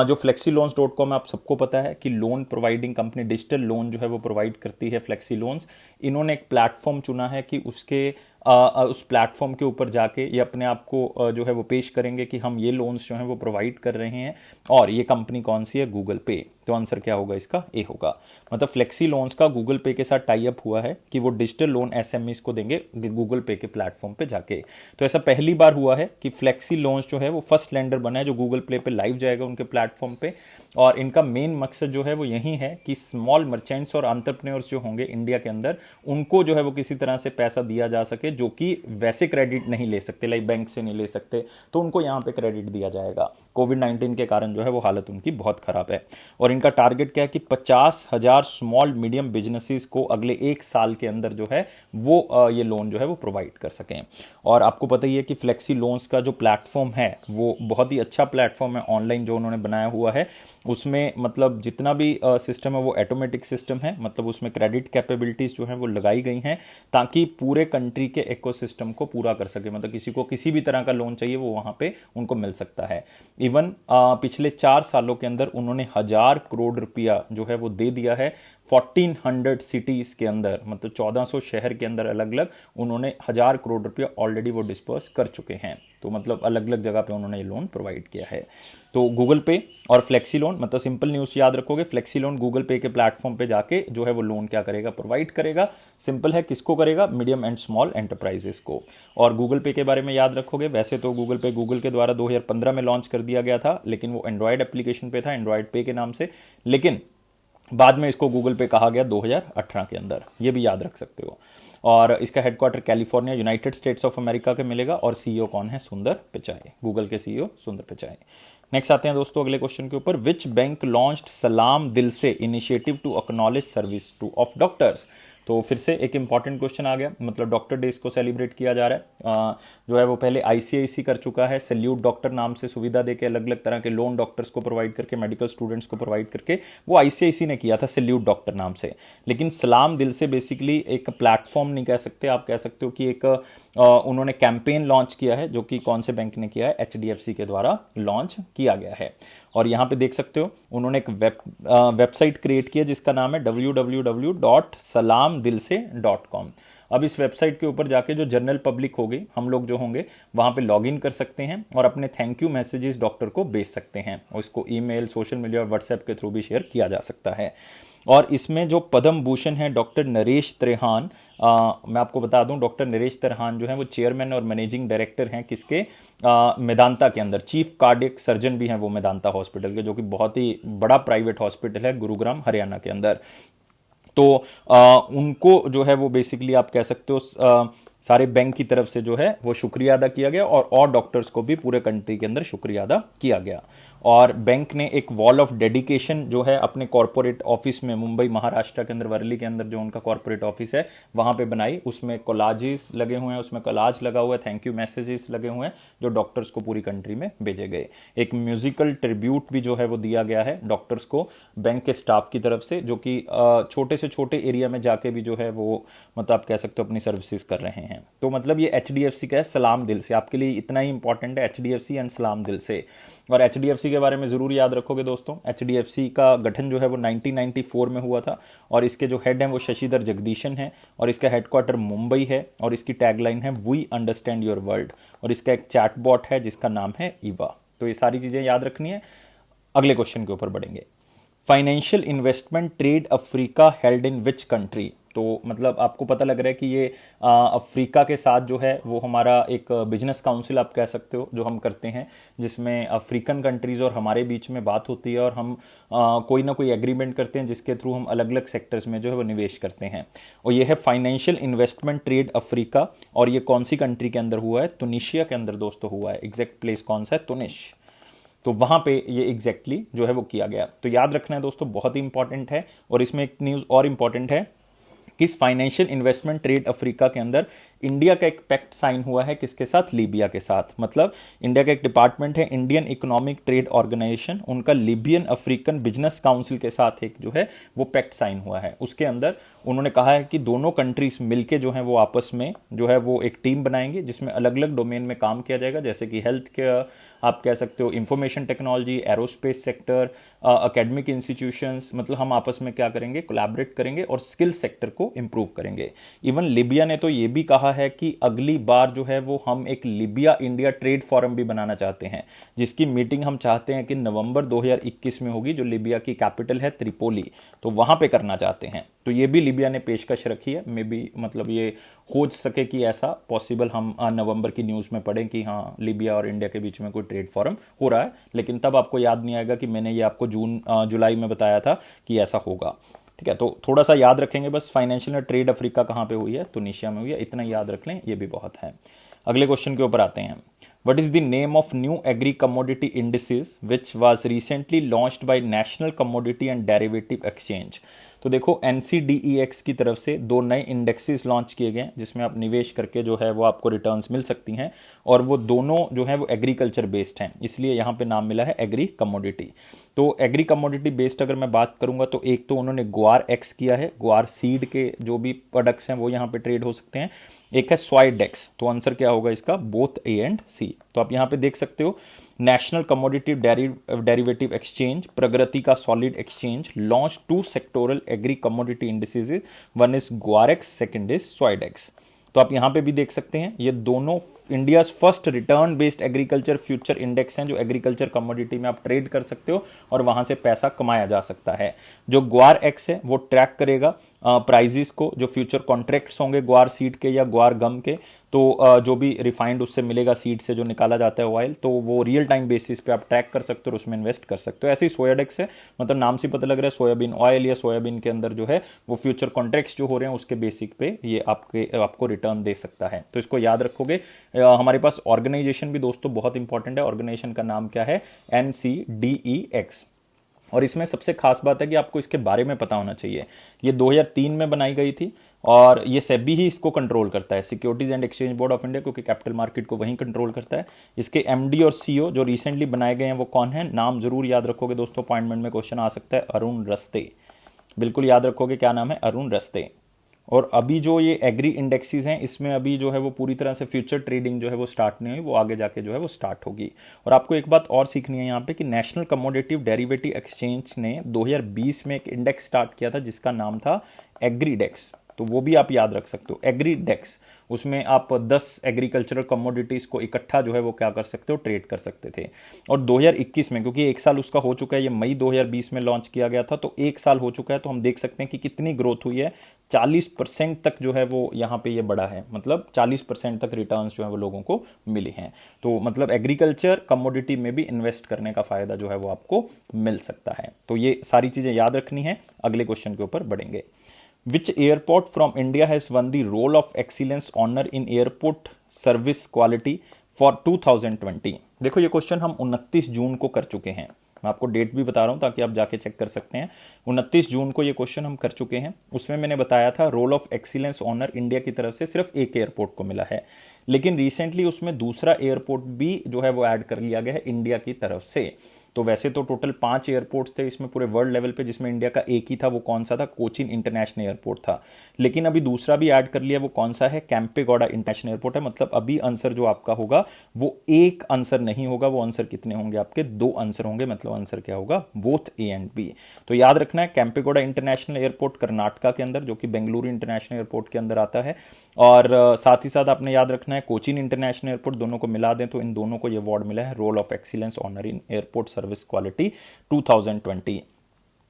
जो flexilloans.com है, आप सबको पता है कि loan providing company, digital loan जो है वो प्रोवाइड करती है फ्लेक्सी लोन्स। इन्होंने एक प्लेटफॉर्म चुना है कि उसके उस प्लेटफॉर्म के ऊपर जाके ये अपने आप को जो है वो पेश करेंगे कि हम ये लोन्स जो हैं वो प्रोवाइड कर रहे हैं, और ये कंपनी कौन सी है, गूगल पे। तो आंसर क्या होगा इसका, ए होगा। मतलब फ्लेक्सी लोन्स का गूगल पे के साथ टाई अप हुआ है कि वो डिजिटल लोन एसएमईज को देंगे गूगल पे के प्लेटफॉर्म पे जाके। तो ऐसा पहली बार हुआ है कि फ्लेक्सी लोन्स जो है वो फर्स्ट लेंडर बना है जो गूगल प्ले पे लाइव जाएगा उनके प्लेटफॉर्म पे। और इनका मेन मकसद जो है वो यही है कि स्मॉल मर्चेंट्स और एंटरप्रेन्योर्स जो होंगे इंडिया के अंदर, उनको जो है वो किसी तरह से पैसा दिया जा सके, जो कि वैसे क्रेडिट नहीं ले सकते, लाइक बैंक से नहीं ले सकते, तो उनको यहाँ पे क्रेडिट दिया जाएगा। कोविड-19 के कारण जो है वो हालत उनकी बहुत खराब है। और इनका टारगेट क्या है कि 50,000 स्मॉल मीडियम बिजनेसेस को अगले 1 साल के अंदर जो है वो ये लोन जो है वो प्रोवाइड कर सकें। और आपको पता ही है कि फ्लेक्सी लोन्स का जो प्लेटफॉर्म है वो बहुत ही अच्छा प्लेटफॉर्म है, ऑनलाइन जो उन्होंने बनाया हुआ है उसमें मतलब जितना भी सिस्टम है वो ऑटोमेटिक सिस्टम है, मतलब उसमें क्रेडिट कैपेबिलिटीज जो है वो लगाई गई हैं ताकि पूरे कंट्री के इकोसिस्टम को पूरा कर सके। मतलब किसी को किसी भी तरह का लोन चाहिए वो वहां पे उनको मिल सकता है। इवन पिछले 4 सालों के अंदर उन्होंने 1,000 करोड़ रुपया जो है वो दे दिया है 1400 सिटीज के अंदर, मतलब 1400 शहर के अंदर अलग अलग उन्होंने 1,000 करोड़ रुपया ऑलरेडी वो डिस्पर्स कर चुके हैं। तो मतलब अलग अलग जगह पे उन्होंने ये लोन प्रोवाइड किया है। तो गूगल पे और फ्लेक्सी लोन, मतलब सिंपल न्यूज़ याद रखोगे, फ्लेक्सी लोन गूगल पे के प्लेटफॉर्म पे जाके जो है वो लोन क्या करेगा, प्रोवाइड करेगा। सिंपल है, किसको करेगा, मीडियम एंड स्मॉल एंटरप्राइजेस को। और गूगल पे के बारे में याद रखोगे, वैसे तो गूगल पे गूगल के द्वारा 2015 में लॉन्च कर दिया गया था, लेकिन वो एंड्रॉयड एप्लीकेशन पे था, एंड्रॉयड पे के नाम से, लेकिन बाद में इसको गूगल पे कहा गया 2018 के अंदर, ये भी याद रख सकते हो। और इसका headquarter California, United states of America के मिलेगा। और सीईओ कौन है, सुंदर पिचाई, गूगल के सीईओ सुंदर पिचाई। नेक्स्ट आते हैं दोस्तों अगले क्वेश्चन के ऊपर। Which bank launched Salaam Dil Se initiative to acknowledge service to of doctors. तो फिर से एक इंपॉर्टेंट क्वेश्चन आ गया, मतलब डॉक्टर डेज को सेलिब्रेट किया जा रहा है। जो है वो पहले आईसीआईसी कर चुका है, सैल्यूट डॉक्टर नाम से सुविधा देके अलग अलग तरह के लोन डॉक्टर्स को प्रोवाइड करके, मेडिकल स्टूडेंट्स को प्रोवाइड करके, वो आईसीआईसी ने किया था सैल्यूट डॉक्टर नाम से। लेकिन सलाम दिल से बेसिकली एक प्लेटफॉर्म नहीं कह सकते, आप कह सकते हो कि एक उन्होंने कैंपेन लॉन्च किया है, जो कि कौन से बैंक ने किया है, एचडीएफसी के द्वारा लॉन्च किया गया है। और यहाँ पे देख सकते हो उन्होंने एक वेबसाइट क्रिएट किया जिसका नाम है www.salamdilse.com। अब इस वेबसाइट के ऊपर जाके जो जनरल पब्लिक होगी, हम लोग जो होंगे, वहां पे लॉग इन कर सकते हैं और अपने थैंक यू मैसेजेस डॉक्टर को भेज सकते हैं, और इसको ईमेल, सोशल मीडिया और व्हाट्सएप के थ्रू भी शेयर किया जा सकता है। और इसमें जो पद्म भूषण है डॉक्टर नरेश त्रेहान, मैं आपको बता दूं डॉक्टर नरेश त्रेहान जो है वो चेयरमैन और मैनेजिंग डायरेक्टर हैं किसके, मेदांता के अंदर, चीफ कार्डियक सर्जन भी हैं वो मेदांता हॉस्पिटल के, जो कि बहुत ही बड़ा प्राइवेट हॉस्पिटल है गुरुग्राम हरियाणा के अंदर। तो उनको जो है वो बेसिकली आप कह सकते हो सारे बैंक की तरफ से जो है वो शुक्रिया अदा किया गया, और डॉक्टर्स को भी पूरे कंट्री के अंदर शुक्रिया अदा किया गया। और बैंक ने एक वॉल ऑफ डेडिकेशन जो है अपने कॉर्पोरेट ऑफिस में, मुंबई महाराष्ट्र के अंदर वर्ली के अंदर जो उनका कॉर्पोरेट ऑफिस है वहां पे बनाई, उसमें कोलाजेस लगे हुए हैं, उसमें कोलाज लगा हुआ है, थैंक यू मैसेजेस लगे हुए हैं जो डॉक्टर्स को पूरी कंट्री में भेजे गए। एक म्यूजिकल ट्रिब्यूट भी जो है वो दिया गया है डॉक्टर्स को बैंक के स्टाफ की तरफ से, जो कि छोटे से छोटे एरिया में जाके भी जो है वो मतलब आप कह सकते हो अपनी सर्विसेज कर रहे हैं। हैं। तो मतलब ये HDFC का है सलाम दिल से, आपके लिए इतना ही इंपॉर्टेंट है HDFC एंड सलाम दिल से। और HDFC के बारे में ज़रूर याद रखोगे दोस्तों, HDFC का गठन जो है वो 1994 में हुआ था और इसके जो हेड हैं वो शशिधर जगदीशन है और इसका हेडक्वार्टर मुंबई है और इसकी टैगलाइन है वी अंडरस्टैंड योर वर्ल्ड और इसका एक चैटबॉट है जिसका नाम है ईवा। तो ये सारी चीज़ें याद रखनी है। अगले क्वेश्चन के ऊपर बढ़ेंगे। Financial investment trade Africa held in which country. तो मतलब आपको पता लग रहा है कि ये अफ्रीका के साथ जो है वो हमारा एक बिजनेस काउंसिल आप कह सकते हो जो हम करते हैं, जिसमें अफ्रीकन कंट्रीज और हमारे बीच में बात होती है और हम कोई ना कोई एग्रीमेंट करते हैं जिसके थ्रू हम अलग अलग सेक्टर्स में जो है वो निवेश करते हैं। और ये है फाइनेंशियल इन्वेस्टमेंट ट्रेड अफ्रीका और ये कौन सी कंट्री के अंदर हुआ है? तुनिशिया के अंदर दोस्तों हुआ है। एग्जैक्ट प्लेस कौन सा है? तुनिश। तो वहां पे ये एग्जैक्टली जो है वो किया गया। तो याद रखना है दोस्तों, बहुत ही इंपॉर्टेंट है। और इसमें एक न्यूज और इंपॉर्टेंट है कि इस फाइनेंशियल इन्वेस्टमेंट ट्रेड अफ्रीका के अंदर इंडिया का एक पैक्ट साइन हुआ है किसके साथ? लीबिया के साथ। मतलब इंडिया का एक डिपार्टमेंट है इंडियन इकोनॉमिक ट्रेड ऑर्गेनाइजेशन, उनका लीबियन अफ्रीकन बिजनेस काउंसिल के साथ एक जो है वो पैक्ट साइन हुआ है। उसके अंदर उन्होंने कहा है कि दोनों कंट्रीज मिलके जो है वो आपस में जो है वो एक टीम बनाएंगे जिसमें अलग अलग डोमेन में काम किया जाएगा, जैसे कि हेल्थ केयर, आप कह सकते हो information technology, aerospace sector, academic institutions. मतलब हम आपस में क्या करेंगे? कोलैबोरेट करेंगे और स्किल सेक्टर को इंप्रूव करेंगे। इवन लीबिया ने तो ये भी कहा है कि अगली बार जो है वो हम एक लीबिया इंडिया ट्रेड फोरम भी बनाना चाहते हैं, जिसकी मीटिंग हम चाहते हैं कि नवंबर 2021 में होगी, जो लीबिया की कैपिटल है त्रिपोली, तो वहां पे करना चाहते हैं। तो ये भी लीबिया ने पेशकश रखी है। मे बी मतलब ये हो सके कि ऐसा पॉसिबल हम नवंबर की न्यूज़ में पढ़ें कि हाँ लीबिया और इंडिया के बीच में कोई ट्रेड फोरम हो रहा है, लेकिन तब आपको याद नहीं आएगा कि मैंने ये आपको जुलाई में बताया था कि ऐसा होगा। ठीक है, तो थोड़ा सा याद रखेंगे बस। फाइनेंशियल ट्रेड अफ्रीका कहाँ पे हुई है? तुनिशिया में हुई है, इतना याद रख लें, ये भी बहुत है। अगले क्वेश्चन के ऊपर आते हैं। What is the name of new agri commodity indices which was recently launched by National Commodity and Derivative Exchange? तो देखो NCDEX की तरफ से दो नए इंडेक्सेस लॉन्च किए गए जिसमें आप निवेश करके जो है वो आपको रिटर्न्स मिल सकती हैं और वो दोनों जो है वो एग्रीकल्चर बेस्ड हैं, इसलिए यहाँ पे नाम मिला है एग्री कमोडिटी। तो एग्री कमोडिटी बेस्ड अगर मैं बात करूंगा तो एक तो उन्होंने ग्वार एक्स किया है, ग्वार सीड के जो भी प्रोडक्ट्स हैं वो यहाँ पे ट्रेड हो सकते हैं। एक है स्वाइडेक्स, तो आंसर क्या होगा इसका? Both A and C. तो आप यहाँ पे देख सकते हो नेशनल कमोडिटी डेरिवेटिव एक्सचेंज प्रगति का solid exchange launch 2 sectoral agri commodity indices, one is Guarex, second is Soydex. तो आप यहां पे भी देख सकते हैं ये दोनों India's first return based agriculture future index हैं जो एग्रीकल्चर कमोडिटी में आप ट्रेड कर सकते हो और वहां से पैसा कमाया जा सकता है। जो ग्वार एक्स है वो ट्रैक करेगा प्राइजेस को, जो फ्यूचर कॉन्ट्रैक्ट्स होंगे ग्वार सीड के या ग्वार गम के, तो जो भी रिफाइंड उससे मिलेगा सीड से जो निकाला जाता है ऑयल, तो वो रियल टाइम बेसिस पे आप ट्रैक कर सकते हो और उसमें इन्वेस्ट कर सकते हो। ऐसे ही सोयाडेक्स है, मतलब नाम से पता लग रहा है सोयाबीन ऑयल या सोयाबीन के अंदर जो है वो फ्यूचर कॉन्ट्रैक्ट्स जो हो रहे हैं उसके बेसिक पे ये आपको रिटर्न दे सकता है। तो इसको याद रखोगे। हमारे पास ऑर्गेनाइजेशन भी दोस्तों बहुत इंपॉर्टेंट है। ऑर्गेनाइजेशन का नाम क्या है? NCDEX। और इसमें सबसे खास बात है कि आपको इसके बारे में पता होना चाहिए। ये 2003 में बनाई गई थी और ये सेबी ही इसको कंट्रोल करता है, securities and exchange board of India, क्योंकि कैपिटल मार्केट को वहीं कंट्रोल करता है। इसके MD और CEO जो रिसेंटली बनाए गए हैं वो कौन है? नाम जरूर याद रखोगे दोस्तों, अपॉइंटमेंट में क्वेश्चन आ सकता है। अरुण रस्ते, बिल्कुल याद रखोगे क्या नाम है? अरुण रस्ते। और अभी जो ये एग्री इंडेक्सेस हैं इसमें अभी जो है वो पूरी तरह से फ्यूचर ट्रेडिंग जो है वो स्टार्ट नहीं हुई, वो आगे जाके जो है वो स्टार्ट होगी। और आपको एक बात और सीखनी है यहाँ पे कि नेशनल कमोडिटिव डेरिवेटिव एक्सचेंज ने 2020 में एक इंडेक्स स्टार्ट किया था जिसका नाम था एग्रीडेक्स, तो वो भी आप याद रख सकते हो एग्रीडेक्स। उसमें आप 10 एग्रीकल्चरल कमोडिटीज को इकट्ठा जो है वो क्या कर सकते हो? ट्रेड कर सकते थे। और 2021 में, क्योंकि एक साल उसका हो चुका है, ये मई 2020 में लॉन्च किया गया था, तो एक साल हो चुका है, तो हम देख सकते हैं कि कितनी ग्रोथ हुई है। 40% तक जो है वो यहाँ पे ये बढ़ा है, मतलब 40% तक रिटर्न्स जो है वो लोगों को मिली हैं। तो मतलब एग्रीकल्चर कमोडिटी में भी इन्वेस्ट करने का फायदा जो है वो आपको मिल सकता है। तो ये सारी चीजें याद रखनी है। अगले क्वेश्चन के ऊपर बढ़ेंगे। Which airport from India has won the Role of Excellence honor in airport service quality for 2020? देखो ये क्वेश्चन हम 29 जून को कर चुके हैं। मैं आपको डेट भी बता रहा हूं ताकि आप जाके चेक कर सकते हैं। 29 जून को ये क्वेश्चन हम कर चुके हैं। उसमें मैंने बताया था roll of excellence honour India की तरफ से सिर्फ एक एयरपोर्ट को मिला है, लेकिन रिसेंटली उसमें दूसरा एयरपोर्ट भी जो है वो ऐड कर लिया गया है इंडिया की तरफ से। तो वैसे तो टोटल 5 एयरपोर्ट्स थे इसमें पूरे वर्ल्ड लेवल पे, जिसमें इंडिया का एक ही था, वो कौन सा था, कोचिन इंटरनेशनल एयरपोर्ट था। लेकिन अभी दूसरा भी ऐड कर लिया, वो कौन सा है, कैंपेगौड़ा इंटरनेशनल एयरपोर्ट है। मतलब अभी आंसर जो आपका होगा वो एक आंसर नहीं होगा, वो आंसर कितने होंगे आपके, 2 आंसर होंगे। मतलब आंसर क्या होगा, बोथ ए एंड बी। तो याद रखना है कैंपेगौड़ा इंटरनेशनल एयरपोर्ट कर्नाटका के अंदर, जो कि बेंगलुरु इंटरनेशनल एयरपोर्ट के अंदर आता है। और साथ ही साथ आपने याद रखना है कोचिन इंटरनेशनल एयरपोर्ट, दोनों को मिला दें तो इन दोनों को ये अवार्ड मिला है roll of excellence honour in airport service quality 2020।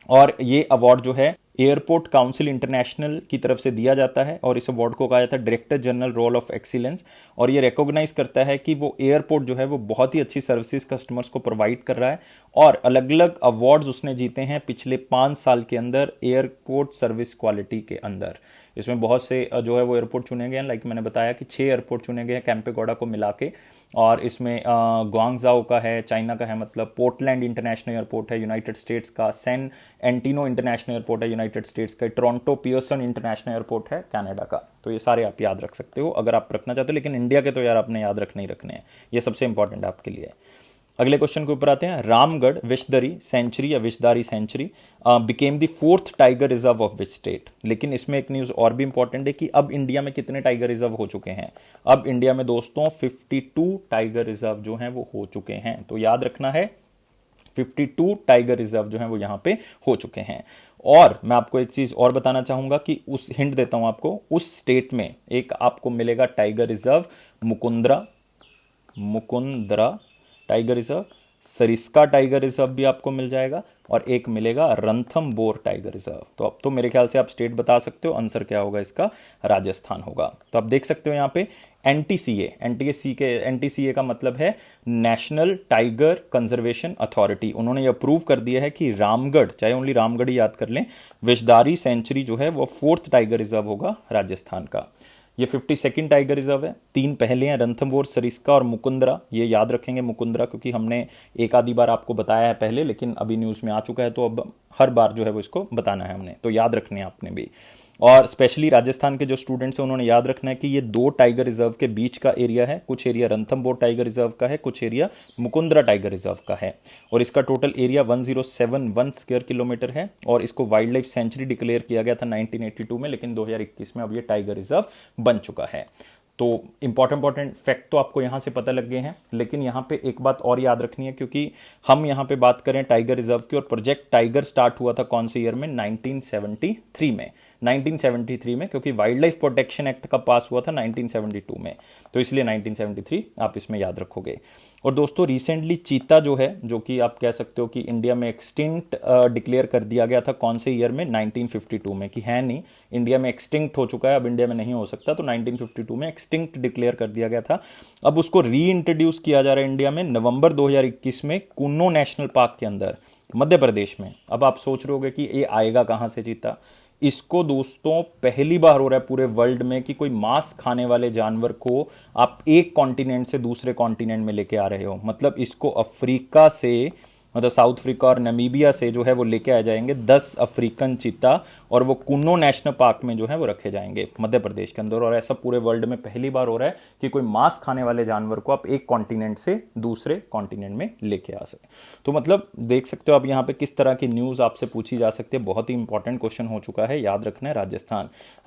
और ये अवार्ड जो है एयरपोर्ट काउंसिल इंटरनेशनल की तरफ से दिया जाता है, और इस अवार्ड को कहा जाता है director general roll of excellence. और ये रिकॉग्नाइज करता है कि वो एयरपोर्ट जो है वो बहुत ही अच्छी सर्विसेज कस्टमर्स को प्रोवाइड कर रहा है, और अलग अलग अवार्ड्स उसने जीते हैं पिछले 5 साल के अंदर एयरपोर्ट सर्विस क्वालिटी के अंदर। इसमें बहुत से जो है वो एयरपोर्ट चुने गए हैं, लाइक मैंने बताया कि 6 एयरपोर्ट चुने गए हैं कैंपेगौड़ा को मिला के। और इसमें ग्वांगजाओ का है, चाइना का है, मतलब पोर्टलैंड इंटरनेशनल एयरपोर्ट है यूनाइटेड स्टेट्स का, सैन एंटिनो इंटरनेशनल एयरपोर्ट है यूनाइटेड स्टेट्स का, टोरंटो पियर्सन इंटरनेशनल एयरपोर्ट है कनाडा का। तो ये सारे आप याद रख सकते हो अगर आप रखना चाहते हो, लेकिन इंडिया के तो यार आपने याद रखने ही रखने हैं, ये सबसे इंपॉर्टेंट आपके लिए है। अगले क्वेश्चन के ऊपर आते हैं। रामगढ़ विशदरी सेंचुरी या Vishdhari sanctuary became the 4th tiger reserve of which state. लेकिन इसमें एक न्यूज और भी इंपॉर्टेंट है कि अब इंडिया में कितने टाइगर रिजर्व हो चुके हैं। अब इंडिया में दोस्तों 52 टाइगर रिजर्व जो हैं वो हो चुके हैं। तो याद रखना है 52 टाइगर रिजर्व जो हैं वो यहां पे हो चुके हैं। और मैं आपको एक चीज और बताना चाहूंगा कि उस हिंट देता हूं आपको, उस स्टेट में एक आपको मिलेगा tiger reserve Mukundra tiger reserve, Sariska tiger reserve भी आपको मिल जाएगा, और एक मिलेगा रणथंबोर टाइगर रिजर्व। तो अब तो मेरे ख्याल से आप स्टेट बता सकते हो, आंसर क्या होगा इसका, राजस्थान होगा। तो आप देख सकते हो यहाँ पे एनटीसीए का मतलब है नेशनल टाइगर कंजर्वेशन अथॉरिटी। उन्होंने ये अप्रूव कर दिया है कि रामगढ़, चाहे ओनली रामगढ़ ही याद कर लें, विशदारी सेंचुरी जो है वो 4th टाइगर रिजर्व होगा राजस्थान का। ये 52nd टाइगर रिजर्व है। 3 पहले हैं, रणथंबोर, सरिस्का और मुकुंदरा। ये याद रखेंगे मुकुंदरा, क्योंकि हमने एक आधी बार आपको बताया है पहले, लेकिन अभी न्यूज़ में आ चुका है, तो अब हर बार जो है वो इसको बताना है हमने, तो याद रखने हैं आपने भी। और स्पेशली राजस्थान के जो स्टूडेंट्स हैं उन्होंने याद रखना है कि ये 2 टाइगर रिजर्व के बीच का एरिया है। कुछ एरिया रणथंबोर टाइगर रिजर्व का है, कुछ एरिया मुकुंदरा टाइगर रिजर्व का है, और इसका टोटल एरिया 1071 स्क्वायर किलोमीटर है। और इसको वाइल्ड लाइफ सेंचुरी डिक्लेयर किया गया था 1982 में, लेकिन 2021 में अब ये टाइगर रिजर्व बन चुका है। तो इंपॉर्टेंट फैक्ट तो आपको यहां से पता लग गए हैं, लेकिन यहां पे एक बात और याद रखनी है, क्योंकि हम यहां पे बात करें टाइगर रिजर्व की, और प्रोजेक्ट टाइगर स्टार्ट हुआ था कौन से ईयर में, 1973 में। 1973 में, क्योंकि वाइल्ड लाइफ प्रोटेक्शन एक्ट का पास हुआ था 1972 में, तो इसलिए 1973 आप इसमें याद रखोगे। और दोस्तों रिसेंटली चीता जो है, जो कि आप कह सकते हो कि इंडिया में एक्सटिंक्ट डिक्लेयर कर दिया गया था कौन से ईयर में, 1952 में, कि है नहीं, इंडिया में एक्सटिंक्ट हो चुका है, अब इंडिया में नहीं हो सकता, तो 1952 में एक्सटिंक्ट डिक्लेयर कर दिया गया था। अब उसको री इंट्रोड्यूस किया जा रहा है इंडिया में नवंबर 2021 में कुन्नो नेशनल पार्क के अंदर, मध्य प्रदेश में। अब आप सोच रहे होगे कि ये आएगा कहां से चीता। इसको दोस्तों पहली बार हो रहा है पूरे वर्ल्ड में कि कोई मांस खाने वाले जानवर को आप एक कॉन्टिनेंट से दूसरे कॉन्टिनेंट में लेके आ रहे हो। मतलब इसको अफ्रीका से, मतलब साउथ अफ्रीका और नामीबिया से जो है वो लेके आ जाएंगे 10 अफ्रीकन चीता, और वो कुन्नो नेशनल पार्क में जो है वो रखे जाएंगे मध्य प्रदेश के अंदर। और ऐसा पूरे वर्ल्ड में पहली बार हो रहा है कि कोई मांस खाने वाले जानवर को आप एक कॉन्टिनेंट से दूसरे कॉन्टिनेंट में लेके आ सके। तो मतलब देख सकते हो आप यहाँ पे किस तरह की न्यूज आपसे पूछी जा सकती है। बहुत ही इंपॉर्टेंट क्वेश्चन हो चुका है, याद रखना है।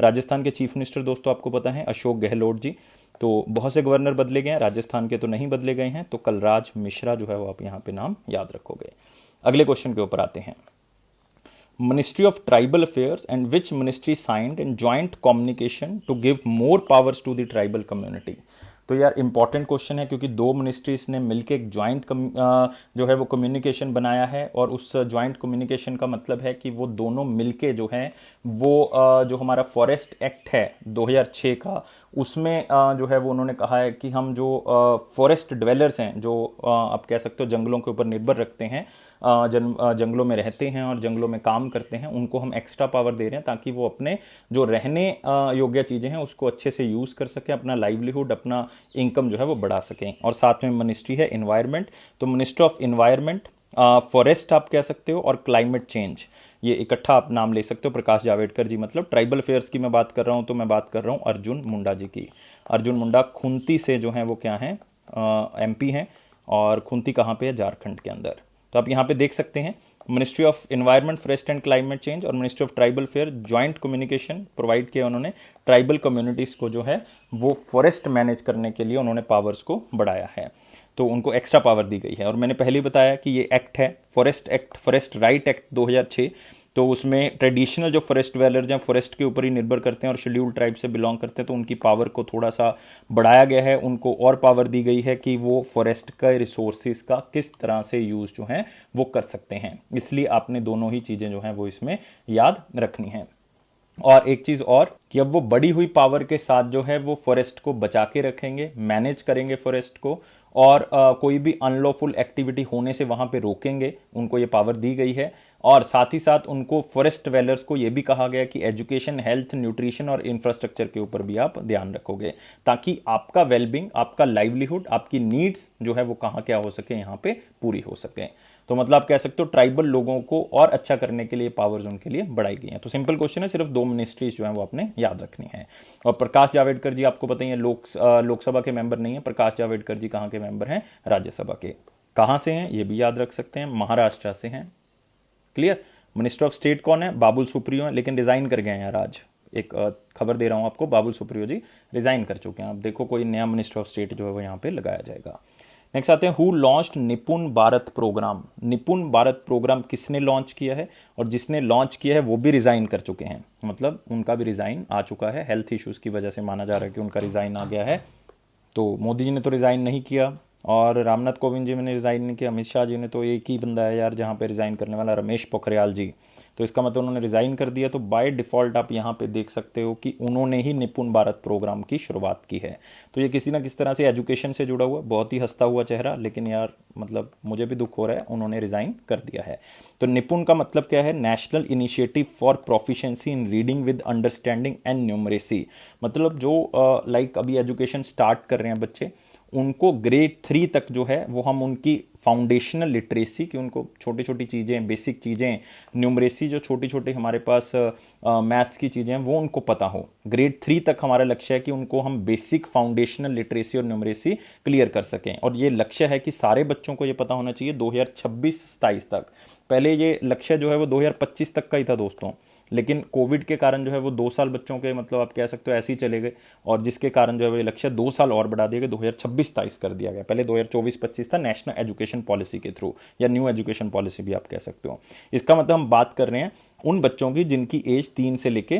राजस्थान के चीफ मिनिस्टर दोस्तों आपको पता है अशोक गहलोत जी। तो बहुत से गवर्नर बदले गए हैं, राजस्थान के तो नहीं बदले गए हैं, तो कलराज मिश्रा जो है वो आप यहाँ पे नाम याद रखोगे। अगले क्वेश्चन के ऊपर आते हैं। Ministry of tribal affairs and which ministry signed in joint communication to give more powers to the tribal community. तो यार इंपॉर्टेंट क्वेश्चन है, क्योंकि 2 मिनिस्ट्रीज ने मिलकर एक ज्वाइंट जो है वो कम्युनिकेशन बनाया है, और उस ज्वाइंट कम्युनिकेशन का मतलब है कि वो दोनों मिलके जो है वो जो हमारा फॉरेस्ट एक्ट है 2006 का, उसमें जो है वो उन्होंने कहा है कि हम जो फॉरेस्ट ड्वेलर्स हैं, जो आप कह सकते हो जंगलों के ऊपर निर्भर रखते हैं, जंगलों में रहते हैं और जंगलों में काम करते हैं, उनको हम एक्स्ट्रा पावर दे रहे हैं ताकि वो अपने जो रहने योग्य चीज़ें हैं उसको अच्छे से यूज़ कर सकें, अपना लाइवलीहुड, अपना इनकम जो है वो बढ़ा सकें। और साथ में मिनिस्ट्री है इन्वायरमेंट, तो मिनिस्ट्री ऑफ इन्वायरमेंट, फॉरेस्ट आप कह सकते हो, और क्लाइमेट चेंज, ये इकट्ठा आप नाम ले सकते हो। प्रकाश जावड़ेकर जी, मतलब ट्राइबल अफेयर्स की मैं बात कर रहा हूँ, तो मैं बात कर रहा हूँ अर्जुन मुंडा जी की। अर्जुन मुंडा खुंती से जो है वो क्या है, एमपी हैं, और खुंती कहाँ पे है, झारखंड के अंदर। तो आप यहाँ पे देख सकते हैं ministry of environment, forest and climate change और ministry of tribal affairs joint communication provide किया उन्होंने। ट्राइबल कम्युनिटीज को जो है वो फॉरेस्ट मैनेज करने के लिए उन्होंने पावर्स को बढ़ाया है, तो उनको एक्स्ट्रा पावर दी गई है। और मैंने पहले ही बताया कि ये एक्ट है forest act, forest right act 2006। तो उसमें ट्रेडिशनल जो फॉरेस्ट डवेलर्स हैं फॉरेस्ट के ऊपर ही निर्भर करते हैं और शेड्यूल्ड ट्राइब से बिलोंग करते हैं, तो उनकी पावर को थोड़ा सा बढ़ाया गया है, उनको और पावर दी गई है कि वो फॉरेस्ट का रिसोर्सेज का किस तरह से यूज जो है वो कर सकते हैं। इसलिए आपने दोनों ही चीज़ें जो हैं वो इसमें याद रखनी है। और एक चीज और कि अब वो बढ़ी हुई पावर के साथ जो है वो फॉरेस्ट को बचा के रखेंगे, मैनेज करेंगे फॉरेस्ट को, और कोई भी अनलॉफुल एक्टिविटी होने से वहां पे रोकेंगे, उनको ये पावर दी गई है। और साथ ही साथ उनको फॉरेस्ट वेलर्स को ये भी कहा गया कि एजुकेशन, हेल्थ, न्यूट्रिशन और इंफ्रास्ट्रक्चर के ऊपर भी आप ध्यान रखोगे, ताकि आपका वेलबींग, आपका लाइवलीहुड, आपकी नीड्स जो है वो कहाँ क्या हो सके, यहाँ पे पूरी हो सके। तो मतलब आप कह सकते हो ट्राइबल लोगों को और अच्छा करने के लिए पावर्स उनके लिए बढ़ाई गई हैं। तो सिंपल क्वेश्चन है, सिर्फ 2 मिनिस्ट्रीज जो है वो आपने याद रखनी है। और प्रकाश जावड़ेकर जी आपको पता ही है लोकसभा के मेंबर नहीं है, प्रकाश जावड़ेकर जी कहाँ के मेंबर हैं, राज्यसभा के। कहाँ से हैं ये भी याद रख सकते हैं, महाराष्ट्र से हैं। क्लियर। मिनिस्टर ऑफ स्टेट कौन है, बाबुल सुप्रियो है, लेकिन रिजाइन कर गए हैं यार। आज एक खबर दे रहा हूं आपको, बाबुल सुप्रियो जी रिजाइन कर चुके हैं। आप देखो कोई नया मिनिस्टर ऑफ स्टेट जो है वो यहाँ पे लगाया जाएगा। नेक्स्ट आते हैं, हु लॉन्च्ड निपुण भारत प्रोग्राम। निपुण भारत प्रोग्राम किसने लॉन्च किया है, और जिसने लॉन्च किया है वो भी रिजाइन कर चुके हैं, मतलब उनका भी रिजाइन आ चुका है। हेल्थ इश्यूज की वजह से माना जा रहा है कि उनका रिजाइन आ गया है। तो मोदी जी ने तो रिजाइन नहीं किया, और रामनाथ कोविंद जी ने रिजाइन नहीं किया, अमित शाह जी ने, तो एक ही बंदा है यार जहाँ पे रिजाइन करने वाला, रमेश पोखरियाल जी। तो इसका मतलब उन्होंने रिजाइन कर दिया। तो बाय डिफॉल्ट आप यहाँ पे देख सकते हो कि उन्होंने ही निपुण भारत प्रोग्राम की शुरुआत की है। तो ये किसी ना किस तरह से एजुकेशन से जुड़ा हुआ, बहुत ही हंसता हुआ चेहरा, लेकिन यार मतलब मुझे भी दुख हो रहा है, उन्होंने रिजाइन कर दिया है। तो निपुण का मतलब क्या है, national initiative for proficiency in reading with understanding and numeracy. मतलब जो लाइक अभी एजुकेशन स्टार्ट कर रहे हैं बच्चे, उनको ग्रेड 3 तक जो है वो हम उनकी फाउंडेशनल लिटरेसी की, उनको छोटी छोटी चीज़ें, बेसिक चीज़ें, न्यूमरेसी जो छोटी छोटी हमारे पास मैथ्स की चीज़ें हैं वो उनको पता हो। ग्रेड 3 तक हमारा लक्ष्य है कि उनको हम बेसिक फाउंडेशनल लिटरेसी और न्यूमरेसी क्लियर कर सकें। और ये लक्ष्य है कि सारे बच्चों को ये पता होना चाहिए 2026-27 तक। पहले ये लक्ष्य जो है वो 2025 तक का ही था दोस्तों, लेकिन कोविड के कारण जो है वो 2 साल बच्चों के, मतलब आप कह सकते हो ऐसे ही चले गए, और जिसके कारण जो है वो लक्ष्य 2 साल और बढ़ा दिया गया, 2026-27 कर दिया गया। पहले 2024-25 था नेशनल एजुकेशन पॉलिसी के थ्रू, या न्यू एजुकेशन पॉलिसी भी आप कह सकते हो। इसका मतलब हम बात कर रहे हैं उन बच्चों की जिनकी एज 3 से लेके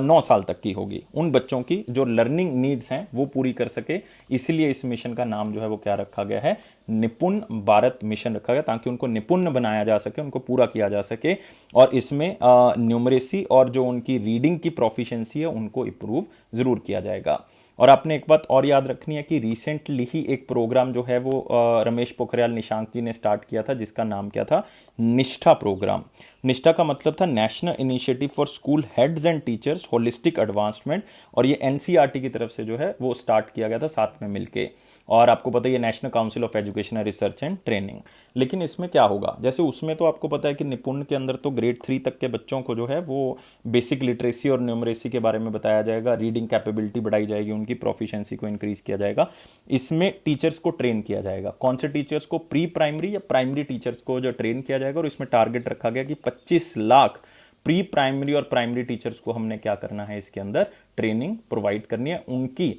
9 साल तक की होगी, उन बच्चों की जो लर्निंग नीड्स हैं वो पूरी कर सके। इसलिए इस मिशन का नाम जो है वो क्या रखा गया है, निपुण भारत मिशन रखा गया, ताकि उनको निपुण बनाया जा सके, उनको पूरा किया जा सके। और इसमें न्यूमरेसी और जो उनकी रीडिंग की प्रोफिशिएंसी है उनको इंप्रूव जरूर किया जाएगा। और आपने एक बात और याद रखनी है कि रिसेंटली ही एक प्रोग्राम जो है वो रमेश पोखरियाल निशांक जी ने स्टार्ट किया था, जिसका नाम क्या था, निष्ठा प्रोग्राम। निष्ठा का मतलब था national initiative for school heads and teachers holistic advancement, और ये एनसीईआरटी की तरफ से जो है वो स्टार्ट किया गया था साथ में मिलके। और आपको पता है ये national council of education research and training. लेकिन इसमें क्या होगा, जैसे उसमें तो आपको पता है कि निपुण के अंदर तो ग्रेड 3 तक के बच्चों को जो है वो बेसिक लिटरेसी और न्यूमरेसी के बारे में बताया जाएगा, रीडिंग कैपेबिलिटी बढ़ाई जाएगी, उनकी प्रोफिशिएंसी को इंक्रीज किया जाएगा। इसमें टीचर्स को ट्रेन किया जाएगा। कौन से टीचर्स को, प्री प्राइमरी या प्राइमरी टीचर्स को जो ट्रेन किया जाएगा। और इसमें टारगेट रखा गया कि 25 लाख प्री प्राइमरी और प्राइमरी टीचर्स को हमने क्या करना है, इसके अंदर ट्रेनिंग प्रोवाइड करनी है। उनकी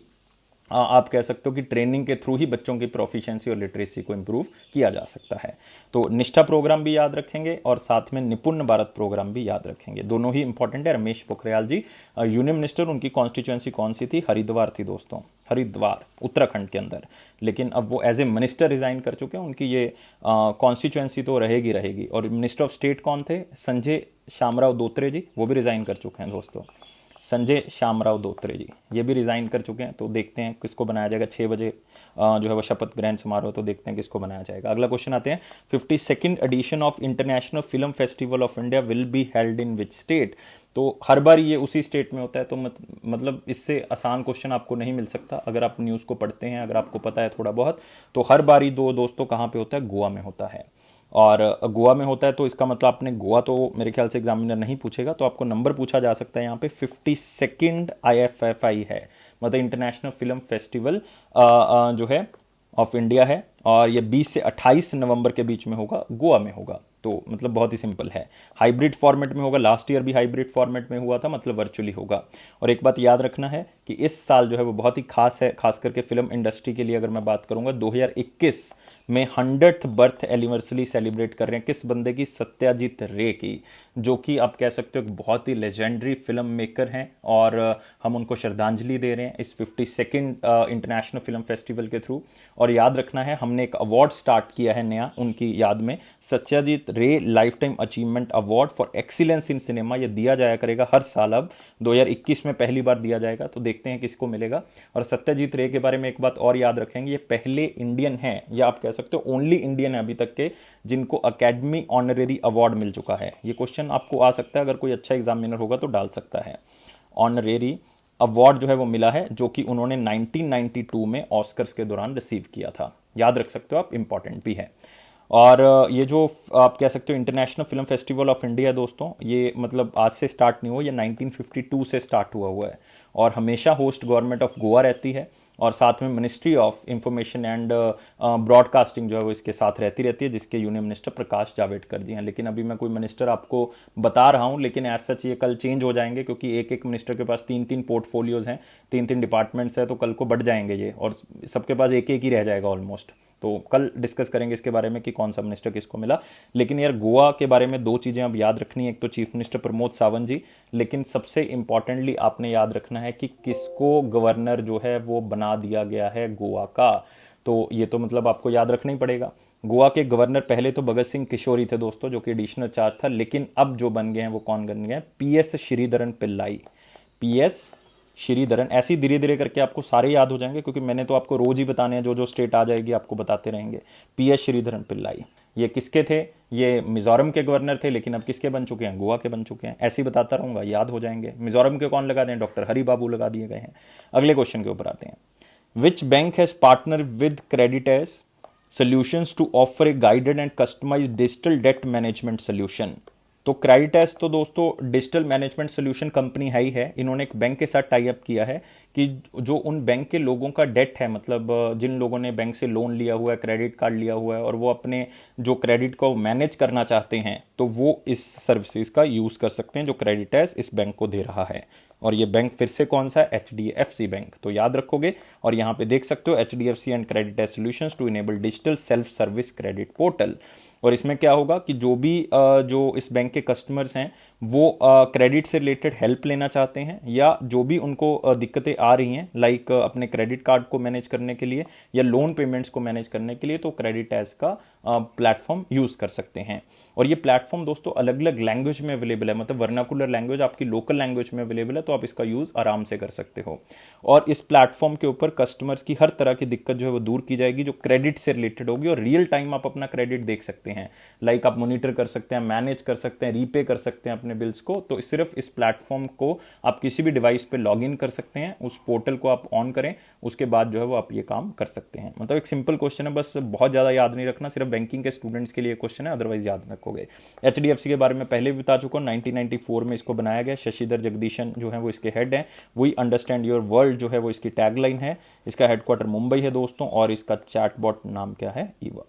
आप कह सकते हो कि ट्रेनिंग के थ्रू ही बच्चों की प्रोफिशिएंसी और लिटरेसी को इंप्रूव किया जा सकता है। तो निष्ठा प्रोग्राम भी याद रखेंगे और साथ में निपुण भारत प्रोग्राम भी याद रखेंगे, दोनों ही इंपॉर्टेंट है। रमेश पोखरियाल जी यूनियन मिनिस्टर, उनकी कॉन्स्टिट्यूएंसी कौन सी थी, हरिद्वार थी दोस्तों, हरिद्वार उत्तराखंड के अंदर। लेकिन अब वो एज ए मिनिस्टर रिजाइन कर चुके हैं, उनकी ये कॉन्स्टिट्यूएंसी तो रहेगी रहेगी। और मिनिस्टर ऑफ स्टेट कौन थे, संजय श्यामराव धोत्रे जी, वो भी रिजाइन कर चुके हैं दोस्तों। संजय श्यामराव धोत्रे जी ये भी रिजाइन कर चुके हैं। तो देखते हैं किसको बनाया जाएगा 6 बजे जो है वो शपथ ग्रहण समारोह, तो देखते हैं किसको बनाया जाएगा। अगला क्वेश्चन आते हैं, 52nd edition of international film festival of India will be held in which state. तो हर बार ये उसी स्टेट में होता है। तो मतलब इससे आसान क्वेश्चन आपको नहीं मिल सकता अगर आप न्यूज़ को पढ़ते हैं, अगर आपको पता है थोड़ा बहुत। तो हर बार ही दोस्तों कहाँ पे होता है, गोवा में होता है। और गोवा में होता है तो इसका मतलब आपने गोवा तो मेरे ख्याल से एग्जामिनर नहीं पूछेगा, तो आपको नंबर पूछा जा सकता है यहाँ पे 52nd IFFI है, मतलब इंटरनेशनल फिल्म फेस्टिवल जो है ऑफ इंडिया है। और ये 20 से 28 नवंबर के बीच में होगा, गोवा में होगा। तो मतलब बहुत ही सिंपल है, हाइब्रिड फॉर्मेट में होगा। लास्ट ईयर भी हाइब्रिड फॉर्मेट में हुआ था, मतलब वर्चुअली होगा। और एक बात याद रखना है कि इस साल जो है वो बहुत ही खास है, खास करके फिल्म इंडस्ट्री के लिए अगर मैं बात करूंगा। 2021 में 100th बर्थ एनिवर्सरी सेलिब्रेट कर रहे हैं किस बंदे की? सत्यजीत रे की, जो कि आप कह सकते हो कि बहुत ही लेजेंडरी फिल्म मेकर हैं। और हम उनको श्रद्धांजलि दे रहे हैं इस 52nd इंटरनेशनल फिल्म फेस्टिवल के थ्रू। और याद रखना है, हमने एक अवार्ड स्टार्ट किया है नया उनकी याद में, सत्यजीत रे life time achievement award for excellence in cinema. ये दिया जाया करेगा हर साल, अब 2021 में पहली बार दिया जाएगा, तो देखते हैं किसको मिलेगा। और सत्यजीत रे के बारे में एक बात और याद रखेंगे, ये पहले इंडियन हैं, या आप कह सकते हो ओनली इंडियन है अभी तक के जिनको अकेडमी ऑनरेरी अवार्ड मिल चुका है। ये क्वेश्चन आपको आ सकता है, अगर कोई अच्छा एग्जामिनर होगा तो डाल सकता है। ऑनरेरी अवार्ड जो है वो मिला है, जो कि उन्होंने 1992 में ऑस्कर्स के दौरान रिसीव किया था। याद रख सकते हो आप, इंपॉर्टेंट भी है। और ये जो आप कह सकते हो international film festival of India दोस्तों, ये मतलब आज से स्टार्ट नहीं हुआ, ये 1952 से स्टार्ट हुआ है। और हमेशा होस्ट गवर्नमेंट ऑफ गोवा रहती है, और साथ में ministry of information and broadcasting जो है वो इसके साथ रहती है, जिसके यूनियन मिनिस्टर प्रकाश जावड़ेकर जी हैं। लेकिन अभी मैं कोई मिनिस्टर आपको बता रहा हूं, लेकिन एज सच ये कल चेंज हो जाएंगे, क्योंकि एक एक मिनिस्टर के पास 3-3 पोर्टफोलियोज हैं, 3-3 डिपार्टमेंट्स हैं, तो कल को बढ़ जाएंगे ये, और सबके पास एक एक ही रह जाएगा ऑलमोस्ट। तो कल डिस्कस करेंगे इसके बारे में कि कौन सा मिनिस्टर किसको मिला। लेकिन यार गोवा के बारे में 2 चीज़ें अब याद रखनी है, एक तो चीफ मिनिस्टर प्रमोद सावंत जी, लेकिन सबसे इंपॉर्टेंटली आपने याद रखना है कि किसको गवर्नर जो है वो बना दिया गया है गोवा का। तो ये तो मतलब आपको याद रखना ही पड़ेगा। गोवा के गवर्नर पहले तो भगत सिंह किशोरी थे दोस्तों, जो कि एडिशनल चार्ज था, लेकिन अब जो बन गए हैं वो कौन बन गए हैं? PS श्रीधरन पिल्लाई। PS श्रीधरन, ऐसे ही धीरे धीरे करके आपको सारे याद हो जाएंगे, क्योंकि मैंने तो आपको रोज ही बताने हैं, जो जो स्टेट आ जाएगी आपको बताते रहेंगे। PS श्रीधरन पिल्लाई ये किसके थे? ये मिजोरम के गवर्नर थे, लेकिन अब किसके बन चुके हैं? गोवा के बन चुके हैं। ऐसे ही बताता रहूंगा, याद हो जाएंगे। मिजोरम के कौन लगा दें? डॉक्टर हरि बाबू लगा दिए गए हैं। अगले क्वेश्चन के ऊपर आते हैं। Which bank has partner with creditors solutions to offer a guided and customized digital debt management solution। तो क्रेडिटर्स तो दोस्तों डिजिटल मैनेजमेंट सोल्यूशन कंपनी है ही है। इन्होंने एक बैंक के साथ टाई अप किया है कि जो उन बैंक के लोगों का डेट है, मतलब जिन लोगों ने बैंक से लोन लिया हुआ है, क्रेडिट कार्ड लिया हुआ है, और वो अपने जो क्रेडिट को मैनेज करना चाहते हैं, तो वो इस सर्विसेज का यूज कर सकते हैं जो क्रेडिटर्स इस बैंक को दे रहा है। और ये बैंक फिर से कौन सा है? HDFC bank. तो याद रखोगे, और यहां पे देख सकते हो HDFC and creditor solutions to enable digital self service credit portal. और इसमें क्या होगा कि जो भी जो इस बैंक के कस्टमर्स हैं वो क्रेडिट से रिलेटेड हेल्प लेना चाहते हैं, या जो भी उनको दिक्कतें आ रही हैं, लाइक अपने क्रेडिट कार्ड को मैनेज करने के लिए या लोन पेमेंट्स को मैनेज करने के लिए, तो क्रेडिट एज का प्लेटफॉर्म यूज कर सकते हैं। और ये प्लेटफॉर्म दोस्तों अलग अलग लैंग्वेज में अवेलेबल है, मतलब वर्नाकुलर लैंग्वेज आपकी लोकल लैंग्वेज में अवेलेबल है, तो आप इसका यूज आराम से कर सकते हो। और इस प्लेटफॉर्म के ऊपर कस्टमर्स की हर तरह की दिक्कत जो है वो दूर की जाएगी, जो क्रेडिट से रिलेटेड होगी, और रियल टाइम आप अपना क्रेडिट देख सकते हैं, लाइक आप मॉनिटर कर सकते हैं, मैनेज कर सकते हैं, रीपे कर सकते हैं अपने बिल्स को। तो सिर्फ इस प्लेटफॉर्म को आप किसी भी डिवाइस पे लॉग इन कर सकते हैं, उस पोर्टल को आप ऑन करें, उसके बाद जो है वो आप ये काम कर सकते हैं। मतलब एक सिंपल क्वेश्चन है, बस बहुत ज्यादा याद नहीं रखना, सिर्फ बैंकिंग के स्टूडेंट्स के लिए क्वेश्चन है, अदरवाइज याद रखोगे। HDFC के बारे में पहले भी बता चुका हूं, 1994 में इसको बनाया गया। शशिधर जगदीशन जो है वो इसके हेड हैं। वी अंडरस्टैंड योर वर्ल्ड जो है वो इसकी टैगलाइन है। इसका हेडक्वार्टर मुंबई है दोस्तों, और इसका चैटबॉट नाम क्या है? ईवा।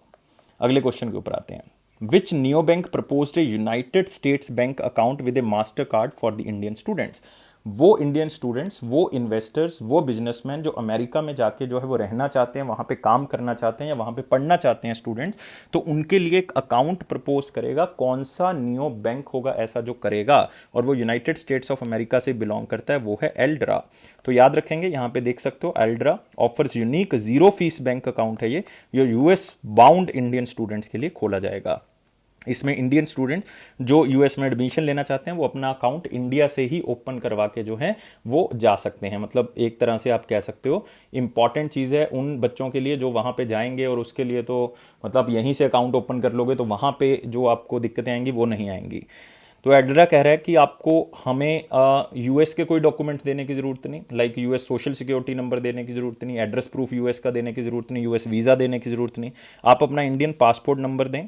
अगले क्वेश्चन के ऊपर आते हैं। Which neobank proposed a United States bank account with a MasterCard for the Indian students? वो इंडियन स्टूडेंट्स, वो इन्वेस्टर्स, वो बिजनेसमैन जो अमेरिका में जाके जो है वो रहना चाहते हैं, वहां पे काम करना चाहते हैं, या वहां पे पढ़ना चाहते हैं स्टूडेंट्स, तो उनके लिए एक अकाउंट प्रपोज करेगा। कौन सा नियो बैंक होगा ऐसा जो करेगा? और वो यूनाइटेड स्टेट्स ऑफ अमेरिका से बिलोंग करता है, वो है एल्ड्रा। तो याद रखेंगे, यहां पे देख सकते हो, एल्ड्रा offers unique 0 fees bank account है ये US बाउंड इंडियन स्टूडेंट्स के लिए खोला जाएगा। इसमें इंडियन स्टूडेंट जो यूएस में एडमिशन लेना चाहते हैं वो अपना अकाउंट इंडिया से ही ओपन करवा के जो है वो जा सकते हैं। मतलब एक तरह से आप कह सकते हो इंपॉर्टेंट चीज़ है उन बच्चों के लिए जो वहाँ पे जाएंगे, और उसके लिए तो मतलब यहीं से अकाउंट ओपन कर लोगे तो वहाँ पे जो आपको दिक्कतें आएंगी वो नहीं आएंगी। तो एड्रा कह रहा है कि आपको हमें यूएस के कोई डॉक्यूमेंट देने की जरूरत नहीं, like US social security number देने की जरूरत नहीं, एड्रेस प्रूफ यूएस का देने की जरूरत नहीं, यूएस वीज़ा देने की जरूरत नहीं। आप अपना इंडियन पासपोर्ट नंबर दें,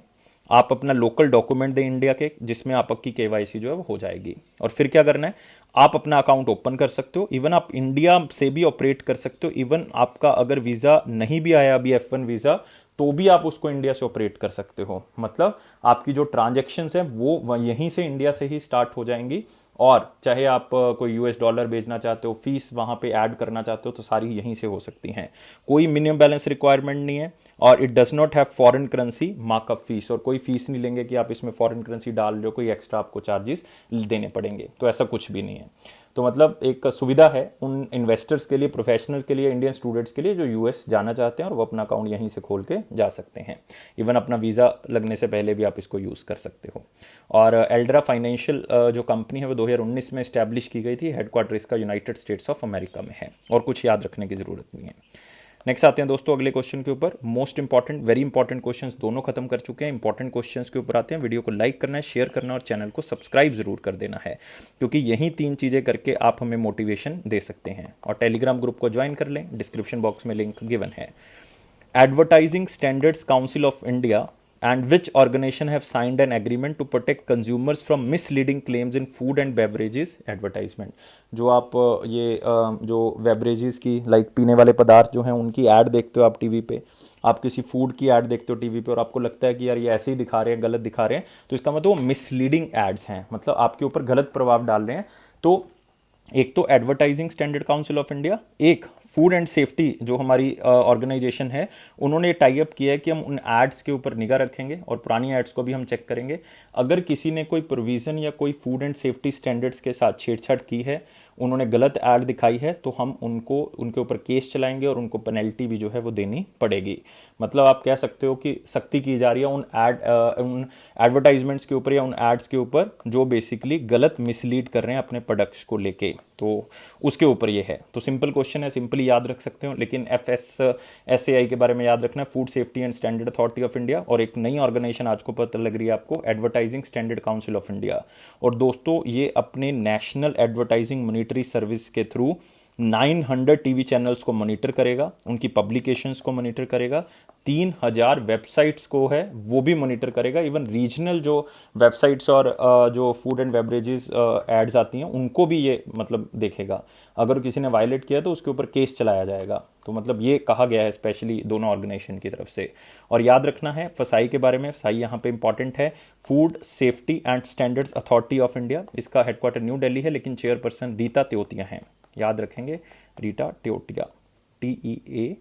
आप अपना लोकल डॉक्यूमेंट दें इंडिया के, जिसमें आपकी KYC जो है वो हो जाएगी। और फिर क्या करना है, आप अपना अकाउंट ओपन कर सकते हो। इवन आप इंडिया से भी ऑपरेट कर सकते हो। इवन आपका अगर वीज़ा नहीं भी आया अभी F1 वीज़ा, तो भी आप उसको इंडिया से ऑपरेट कर सकते हो। मतलब आपकी जो ट्रांजैक्शंस हैं वो यहीं से इंडिया से ही स्टार्ट हो जाएंगी, और चाहे आप कोई यूएस डॉलर भेजना चाहते हो, फीस वहां पे ऐड करना चाहते हो, तो सारी यहीं से हो सकती हैं। कोई मिनिमम बैलेंस रिक्वायरमेंट नहीं है, और it does not have foreign currency markup fees, और कोई फीस नहीं लेंगे कि आप इसमें फॉरेन करेंसी डाल रहे हो, कोई एक्स्ट्रा आपको चार्जेस देने पड़ेंगे, तो ऐसा कुछ भी नहीं है। तो मतलब एक सुविधा है उन इन्वेस्टर्स के लिए, प्रोफेशनल के लिए, इंडियन स्टूडेंट्स के लिए जो यूएस जाना चाहते हैं, और वो अपना अकाउंट यहीं से खोल के जा सकते हैं। इवन अपना वीज़ा लगने से पहले भी आप इसको यूज़ कर सकते हो। और एल्ड्रा फाइनेंशियल जो कंपनी है वो 2019 में इस्टेब्लिश की गई थी, हेडक्वार्टर इसका यूनाइटेड स्टेट्स ऑफ अमेरिका में है, और कुछ याद रखने की ज़रूरत नहीं है। नेक्स्ट आते हैं दोस्तों अगले क्वेश्चन के ऊपर। Most important, very important questions दोनों खत्म कर चुके हैं। इंपॉर्टेंट क्वेश्चंस के ऊपर आते हैं। वीडियो को लाइक करना है, शेयर करना है, और चैनल को सब्सक्राइब जरूर कर देना है, क्योंकि यही 3 चीजें करके आप हमें मोटिवेशन दे सकते हैं। और टेलीग्राम ग्रुप को ज्वाइन कर लें, डिस्क्रिप्शन बॉक्स में लिंक गिवन है। Advertising standards council of India and which organization have signed an agreement to protect consumers from misleading claims in food and beverages advertisement। जो आप जो बेवरेजेस की, like पीने वाले पदार्थ जो हैं उनकी ऐड देखते हो आप टीवी पे, आप किसी फूड की ऐड देखते हो टीवी पे, और आपको लगता है कि यार ये ऐसे ही दिखा रहे हैं, गलत दिखा रहे हैं, तो इसका मतलब वो मिसलीडिंग एड्स हैं, मतलब आपके ऊपर गलत प्रभाव डाल रहे हैं। तो एक तो advertising standard council of India, एक फूड एंड सेफ्टी जो हमारी ऑर्गेनाइजेशन है, उन्होंने टाई अप किया है कि हम उन एड्स के ऊपर निगाह रखेंगे और पुरानी एड्स को भी हम चेक करेंगे। अगर किसी ने कोई प्रोविज़न या कोई फूड एंड सेफ्टी स्टैंडर्ड्स के साथ छेड़छाड़ की है, उन्होंने गलत ऐड दिखाई है, तो हम उनके ऊपर केस चलाएंगे और उनको पेनल्टी भी जो है वो देनी पड़ेगी। मतलब आप कह सकते हो कि सख्ती की जा रही है उन एडवर्टाइजमेंट्स के ऊपर या उन एड्स के ऊपर जो बेसिकली गलत मिसलीड कर रहे हैं अपने प्रोडक्ट्स को लेके, तो उसके ऊपर ये है। तो सिंपल क्वेश्चन है, सिंपली याद रख सकते हो, लेकिन FSSAI के बारे में याद रखना है, food safety and standard authority of India, और एक नई ऑर्गेनाइजेशन आज को पता लग रही है आपको, advertising standard council of India. और दोस्तों ये अपने नेशनल एडवर्टाइजिंग मॉनिटरी सर्विस के थ्रू 900 टीवी चैनल्स को मॉनिटर करेगा, उनकी पब्लिकेशंस को मॉनिटर करेगा, 3000 वेबसाइट्स को है वो भी मॉनिटर करेगा, इवन रीजनल जो वेबसाइट्स और जो फूड एंड बेवरेजेस एड्स आती हैं उनको भी ये मतलब देखेगा। अगर किसी ने वायलेट किया तो उसके ऊपर केस चलाया जाएगा। तो मतलब ये कहा गया है स्पेशली दोनों ऑर्गेनाइजेशन की तरफ से। और याद रखना है फसाई के बारे में, फसाई यहाँ पे इंपॉर्टेंट है, food safety and standards authority of India, इसका हेडक्वार्टर न्यू दिल्ली है, लेकिन चेयरपर्सन रीता त्योतिया हैं, याद रखेंगे, रीटा त्योटिया, TEAOTIA,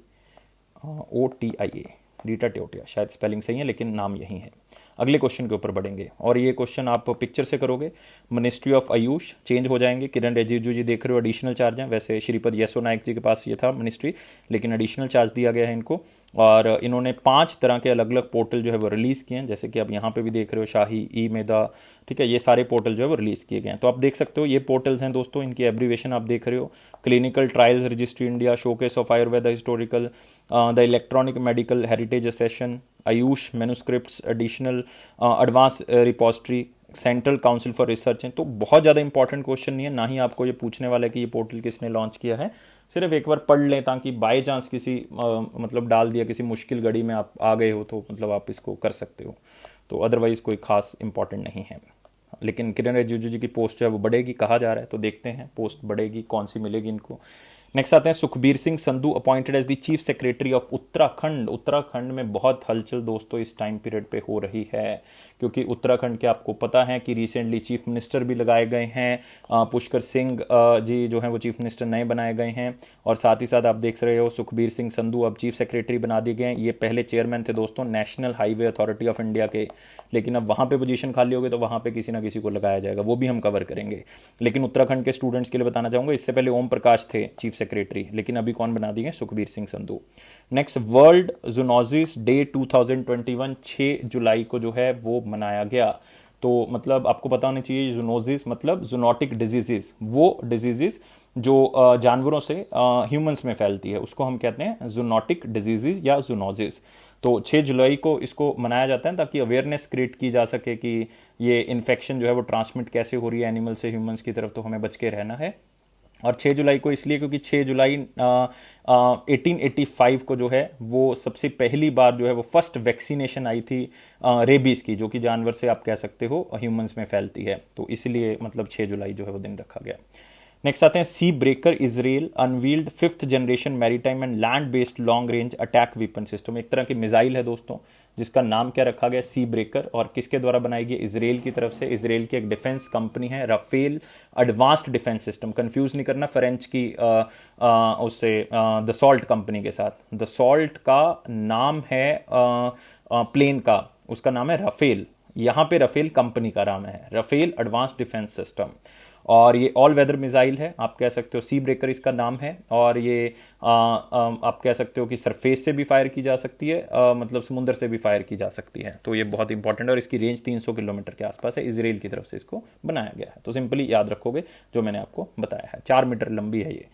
रीटा त्योटिया, शायद स्पेलिंग सही है लेकिन नाम यही है। अगले क्वेश्चन के ऊपर बढ़ेंगे, और ये क्वेश्चन आप पिक्चर से करोगे। मिनिस्ट्री ऑफ आयुष चेंज हो जाएंगे, किरण रिजिजू जी देख रहे हो, एडिशनल चार्ज हैं। वैसे श्रीपद येसो नायक जी के पास ये था मिनिस्ट्री, लेकिन एडिशनल चार्ज दिया गया है इनको। और इन्होंने 5 तरह के अलग अलग पोर्टल जो है वो रिलीज़ किए हैं, जैसे कि आप यहाँ पे भी देख रहे हो, शाही, ई मेदा, ठीक है, ये सारे पोर्टल जो है वो रिलीज़ किए गए हैं। तो आप देख सकते हो ये पोर्टल्स हैं दोस्तों, इनकी एब्रीवेशन आप देख रहे हो, clinical trials registry India, showcase of Ayurveda historical, the electronic medical heritage accession, AYUSH manuscripts, additional advance repository, central council for research हैं। तो बहुत ज़्यादा इंपॉर्टेंट क्वेश्चन नहीं है, ना ही आपको ये पूछने वाला है कि ये पोर्टल किसने लॉन्च किया है, सिर्फ एक बार पढ़ लें ताकि बाय चांस किसी मतलब डाल दिया किसी मुश्किल घड़ी में आप आ गए हो तो मतलब आप इसको कर सकते हो। तो अदरवाइज़ कोई खास इंपॉर्टेंट नहीं है। लेकिन किरण रिजिजू जी की पोस्ट जो है वो बढ़ेगी कहा जा रहा है, तो देखते हैं पोस्ट बढ़ेगी, कौन सी मिलेगी इनको। नेक्स्ट आते हैं Sukhbir Singh Sandhu appointed as the chief secretary of Uttarakhand. Uttarakhand में बहुत हलचल दोस्तों इस टाइम पीरियड पे हो रही है, क्योंकि उत्तराखंड के आपको पता है कि रिसेंटली चीफ मिनिस्टर भी लगाए गए हैं, पुष्कर सिंह जी जो हैं वो चीफ मिनिस्टर नए बनाए गए हैं, और साथ ही साथ आप देख रहे हो सुखबीर सिंह संधू अब चीफ सेक्रेटरी बना दिए गए हैं। ये पहले चेयरमैन थे दोस्तों national highway authority of India के, लेकिन अब वहाँ पे पोजीशन खाली हो गई तो वहाँ पे किसी ना किसी को लगाया जाएगा, वो भी हम कवर करेंगे। लेकिन उत्तराखंड के स्टूडेंट्स के लिए बताना चाहूँगा, इससे पहले ओम प्रकाश थे चीफ सेक्रेटरी, लेकिन अभी कौन बना दिए? Sukhbir Singh Sandhu. Next, world zoonosis day 2021 6 जुलाई को जो है वो मनाया गया। तो मतलब आपको पता होना चाहिए जूनोसिस मतलब जूनोटिक डिजीजेस, वो डिजीजेस जो जानवरों से ह्यूमंस में फैलती है उसको हम कहते हैं जूनोटिक डिजीजेस या जूनोसिस। तो 6 जुलाई को इसको मनाया जाता है ताकि अवेयरनेस क्रिएट की जा सके कि ये इन्फेक्शन जो है वो ट्रांसमिट कैसे हो रही है एनिमल से ह्यूमंस की तरफ, तो हमें बच के रहना है। और 6 जुलाई को इसलिए क्योंकि 6 जुलाई 1885 को जो है वो सबसे पहली बार जो है वो फर्स्ट वैक्सीनेशन आई थी रेबीज़ की, जो कि जानवर से आप कह सकते हो ह्यूमंस में फैलती है, तो इसलिए मतलब 6 जुलाई जो है वो दिन रखा गया। नेक्स्ट आते हैं sea breaker Israel unveiled 5th generation maritime and land based long range attack weapon system. एक तरह की मिसाइल है दोस्तों, जिसका नाम क्या रखा गया, सी ब्रेकर, और किसके द्वारा बनाई गई, इजराइल की तरफ से। इजराइल की एक डिफेंस कंपनी है Rafael advanced defence system, confuse नहीं करना फ्रेंच की उससे द सॉल्ट कंपनी के साथ। द सॉल्ट का नाम है प्लेन का, उसका नाम है राफेल, यहां पे राफेल कंपनी का नाम है राफेल एडवांस्ड डिफेंस सिस्टम। और ये ऑल वेदर मिसाइल है, आप कह सकते हो सी ब्रेकर इसका नाम है। और ये आप कह सकते हो कि सरफेस से भी फायर की जा सकती है, मतलब समुद्र से भी फायर की जा सकती है। तो ये बहुत इंपॉर्टेंट है और इसकी रेंज 300 किलोमीटर के आसपास है, इजराइल की तरफ से इसको बनाया गया है। तो सिंपली याद रखोगे जो मैंने आपको बताया है, 4 मीटर लंबी है ये,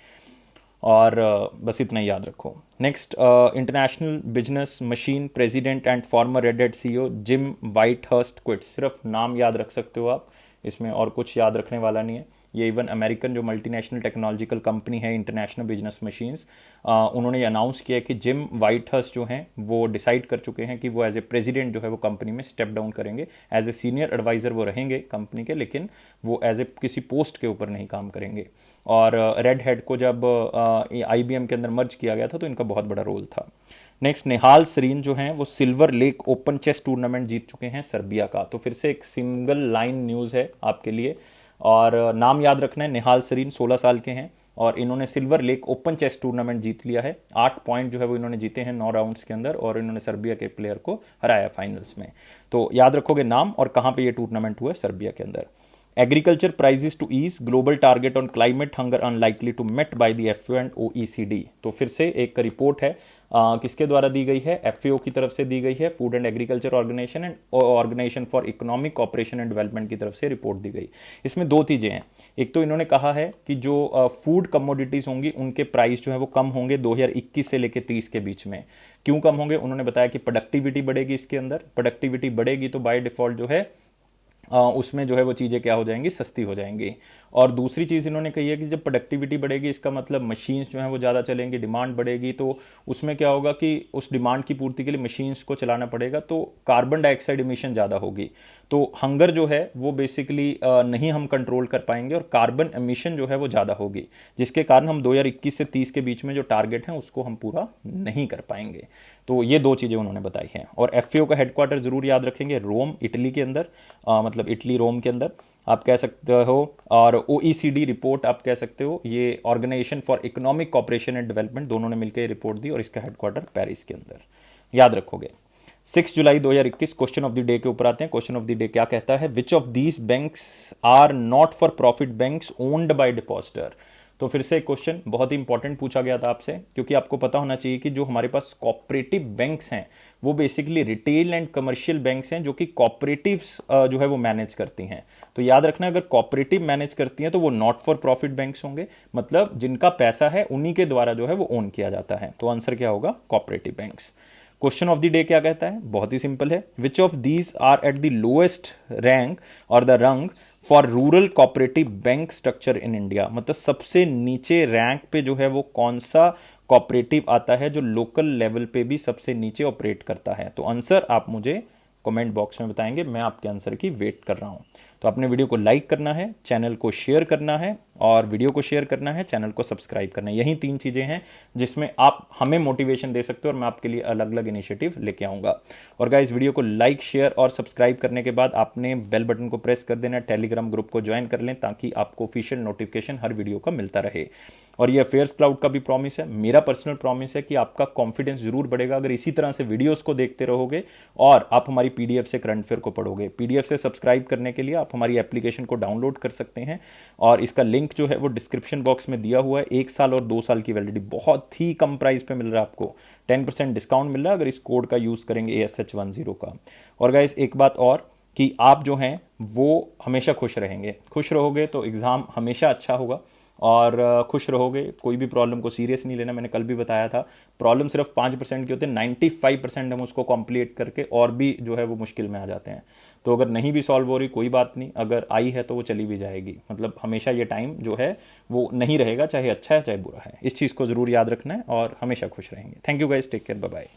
और बस इतना ही याद रखो। Next, international business machine president and former Red Hat CEO Jim Whitehurst quit. सिर्फ नाम याद रख सकते हो आप, इसमें और कुछ याद रखने वाला नहीं है। ये इवन अमेरिकन जो मल्टीनेशनल टेक्नोलॉजिकल कंपनी है इंटरनेशनल बिजनेस मशीन्स, उन्होंने अनाउंस किया कि जिम वाइटहर्स्ट जो हैं वो डिसाइड कर चुके हैं कि वो एज ए प्रेसिडेंट जो है वो कंपनी में स्टेप डाउन करेंगे। एज ए सीनियर एडवाइजर वो रहेंगे कंपनी के, लेकिन वो एज ए किसी पोस्ट के ऊपर नहीं काम करेंगे। और रेड हैट को जब IBM के अंदर मर्ज किया गया था तो इनका बहुत बड़ा रोल था। नेक्स्ट, निहाल सरीन जो हैं वो Silver Lake Open chess tournament जीत चुके हैं सर्बिया का। तो फिर से एक सिंगल लाइन न्यूज़ है आपके लिए, और नाम याद रखना है, निहाल सरीन 16 साल के हैं और इन्होंने Silver Lake Open chess tournament जीत लिया है। 8 पॉइंट जो है वो इन्होंने जीते हैं 9 राउंड्स के अंदर, और इन्होंने सर्बिया के प्लेयर को हराया फाइनल्स में। तो याद रखोगे नाम और कहाँ पे ये टूर्नामेंट हुआ है, सर्बिया के अंदर। Agriculture prices to ease global target on climate hunger unlikely to met by the FAO and OECD। तो फिर से एक रिपोर्ट है, किसके द्वारा दी गई है, FAO की तरफ से दी गई है, food and agriculture organisation and organisation for economic cooperation and development की तरफ से रिपोर्ट दी गई। इसमें 2 चीजें हैं। एक तो इन्होंने कहा है कि जो फूड कमोडिटीज होंगी उनके प्राइस जो है वो कम होंगे 2021 से लेकर 30 के बीच में। क्यों कम होंगे, उन्होंने बताया कि प्रोडक्टिविटी बढ़ेगी, इसके अंदर प्रोडक्टिविटी बढ़ेगी तो बाय डिफॉल्ट जो है उसमें जो है वो चीज़ें क्या हो जाएंगी, सस्ती हो जाएंगी। और दूसरी चीज़ इन्होंने कही है कि जब प्रोडक्टिविटी बढ़ेगी इसका मतलब मशीन्स जो हैं वो ज़्यादा चलेंगी, डिमांड बढ़ेगी, तो उसमें क्या होगा कि उस डिमांड की पूर्ति के लिए मशीन्स को चलाना पड़ेगा, तो कार्बन डाइऑक्साइड इमिशन ज़्यादा होगी। तो हंगर जो है वो बेसिकली नहीं हम कंट्रोल कर पाएंगे और कार्बन एमिशन जो है वो ज़्यादा होगी, जिसके कारण हम 2021 से 30 के बीच में जो टारगेट है उसको हम पूरा नहीं कर पाएंगे। तो ये 2 चीज़ें उन्होंने बताई हैं। और FAO का हेडक्वार्टर जरूर याद रखेंगे, रोम इटली के अंदर, मतलब इटली रोम के अंदर आप कह सकते हो। और OECD रिपोर्ट आप कह सकते हो, ये organisation for economic cooperation and development, दोनों ने मिलकर रिपोर्ट दी और इसका हेडक्वार्टर पेरिस के अंदर, याद रखोगे। 6 जुलाई 2021 क्वेश्चन ऑफ द डे के ऊपर आते हैं। क्वेश्चन ऑफ द डे क्या कहता है, which of these banks are not for profit banks owned by depositor. तो फिर से क्वेश्चन बहुत ही इंपॉर्टेंट पूछा गया था आपसे, क्योंकि आपको पता होना चाहिए कि जो हमारे पास कॉपरेटिव बैंक्स हैं वो basically retail and commercial banks हैं जो कि कॉपरेटिव्स जो है वो मैनेज करती हैं। तो याद रखना, अगर कॉपरेटिव मैनेज करती हैं तो वो नॉट फॉर प्रॉफिट बैंक्स होंगे, मतलब जिनका पैसा है उन्हीं के द्वारा जो है वो ओन किया जाता है। तो आंसर क्या होगा, cooperative banks. Question of the day क्या कहता है, बहुत ही सिंपल है, which of these are at the lowest rank और the rung for rural cooperative bank structure in India. मतलब सबसे नीचे रैंक पे जो है वो कौन सा कोऑपरेटिव आता है जो लोकल लेवल पे भी सबसे नीचे ऑपरेट करता है। तो आंसर आप मुझे कमेंट बॉक्स में बताएंगे, मैं आपके आंसर की वेट कर रहा हूं। तो आपने वीडियो को लाइक करना है, चैनल को शेयर करना है, और वीडियो को शेयर करना है, चैनल को सब्सक्राइब करना है। यही 3 चीजें हैं जिसमें आप हमें मोटिवेशन दे सकते हो और मैं आपके लिए अलग अलग इनिशिएटिव लेके आऊंगा। और गाइस, वीडियो को लाइक, शेयर और सब्सक्राइब करने के बाद आपने बेल बटन को प्रेस कर देना, टेलीग्राम ग्रुप को ज्वाइन कर लें ताकि आपको ऑफिशियल नोटिफिकेशन हर वीडियो का मिलता रहे। और ये अफेयर्स क्लाउड का भी प्रॉमिस है, मेरा पर्सनल प्रॉमिस है कि आपका कॉन्फिडेंस जरूर बढ़ेगा अगर इसी तरह से वीडियोस को देखते रहोगे और आप हमारी PDF से करंट अफेयर को पढ़ोगे। PDF से सब्सक्राइब करने के लिए आप हमारी एप्लीकेशन को डाउनलोड कर सकते हैं और इसका लिंक जो है वो डिस्क्रिप्शन बॉक्स में दिया हुआ है। 1 साल और 2 साल की वैलिडिटी, बहुत ही कम प्राइस पे मिल रहा है आपको, 10% डिस्काउंट मिल रहा है अगर इस कोड का यूज करेंगे ASH10 का। और गाइस, एक बात और कि आप जो हैं वो हमेशा खुश रहेंगे, खुश रहोगे तो एग्जाम हमेशा अच्छा होगा। और खुश रहोगे, कोई भी प्रॉब्लम को सीरियस नहीं लेना। मैंने कल भी बताया था, प्रॉब्लम सिर्फ 5% की होते हैं, 95% हम उसको कॉम्प्लीट करके और भी जो है वो मुश्किल में आ जाते हैं। तो अगर नहीं भी सॉल्व हो रही कोई बात नहीं, अगर आई है तो वो चली भी जाएगी। मतलब हमेशा ये टाइम जो है वो नहीं रहेगा, चाहे अच्छा है चाहे बुरा है। इस चीज़ को जरूर याद रखना है और हमेशा खुश रहेंगे। Thank you guys, take care, bye bye.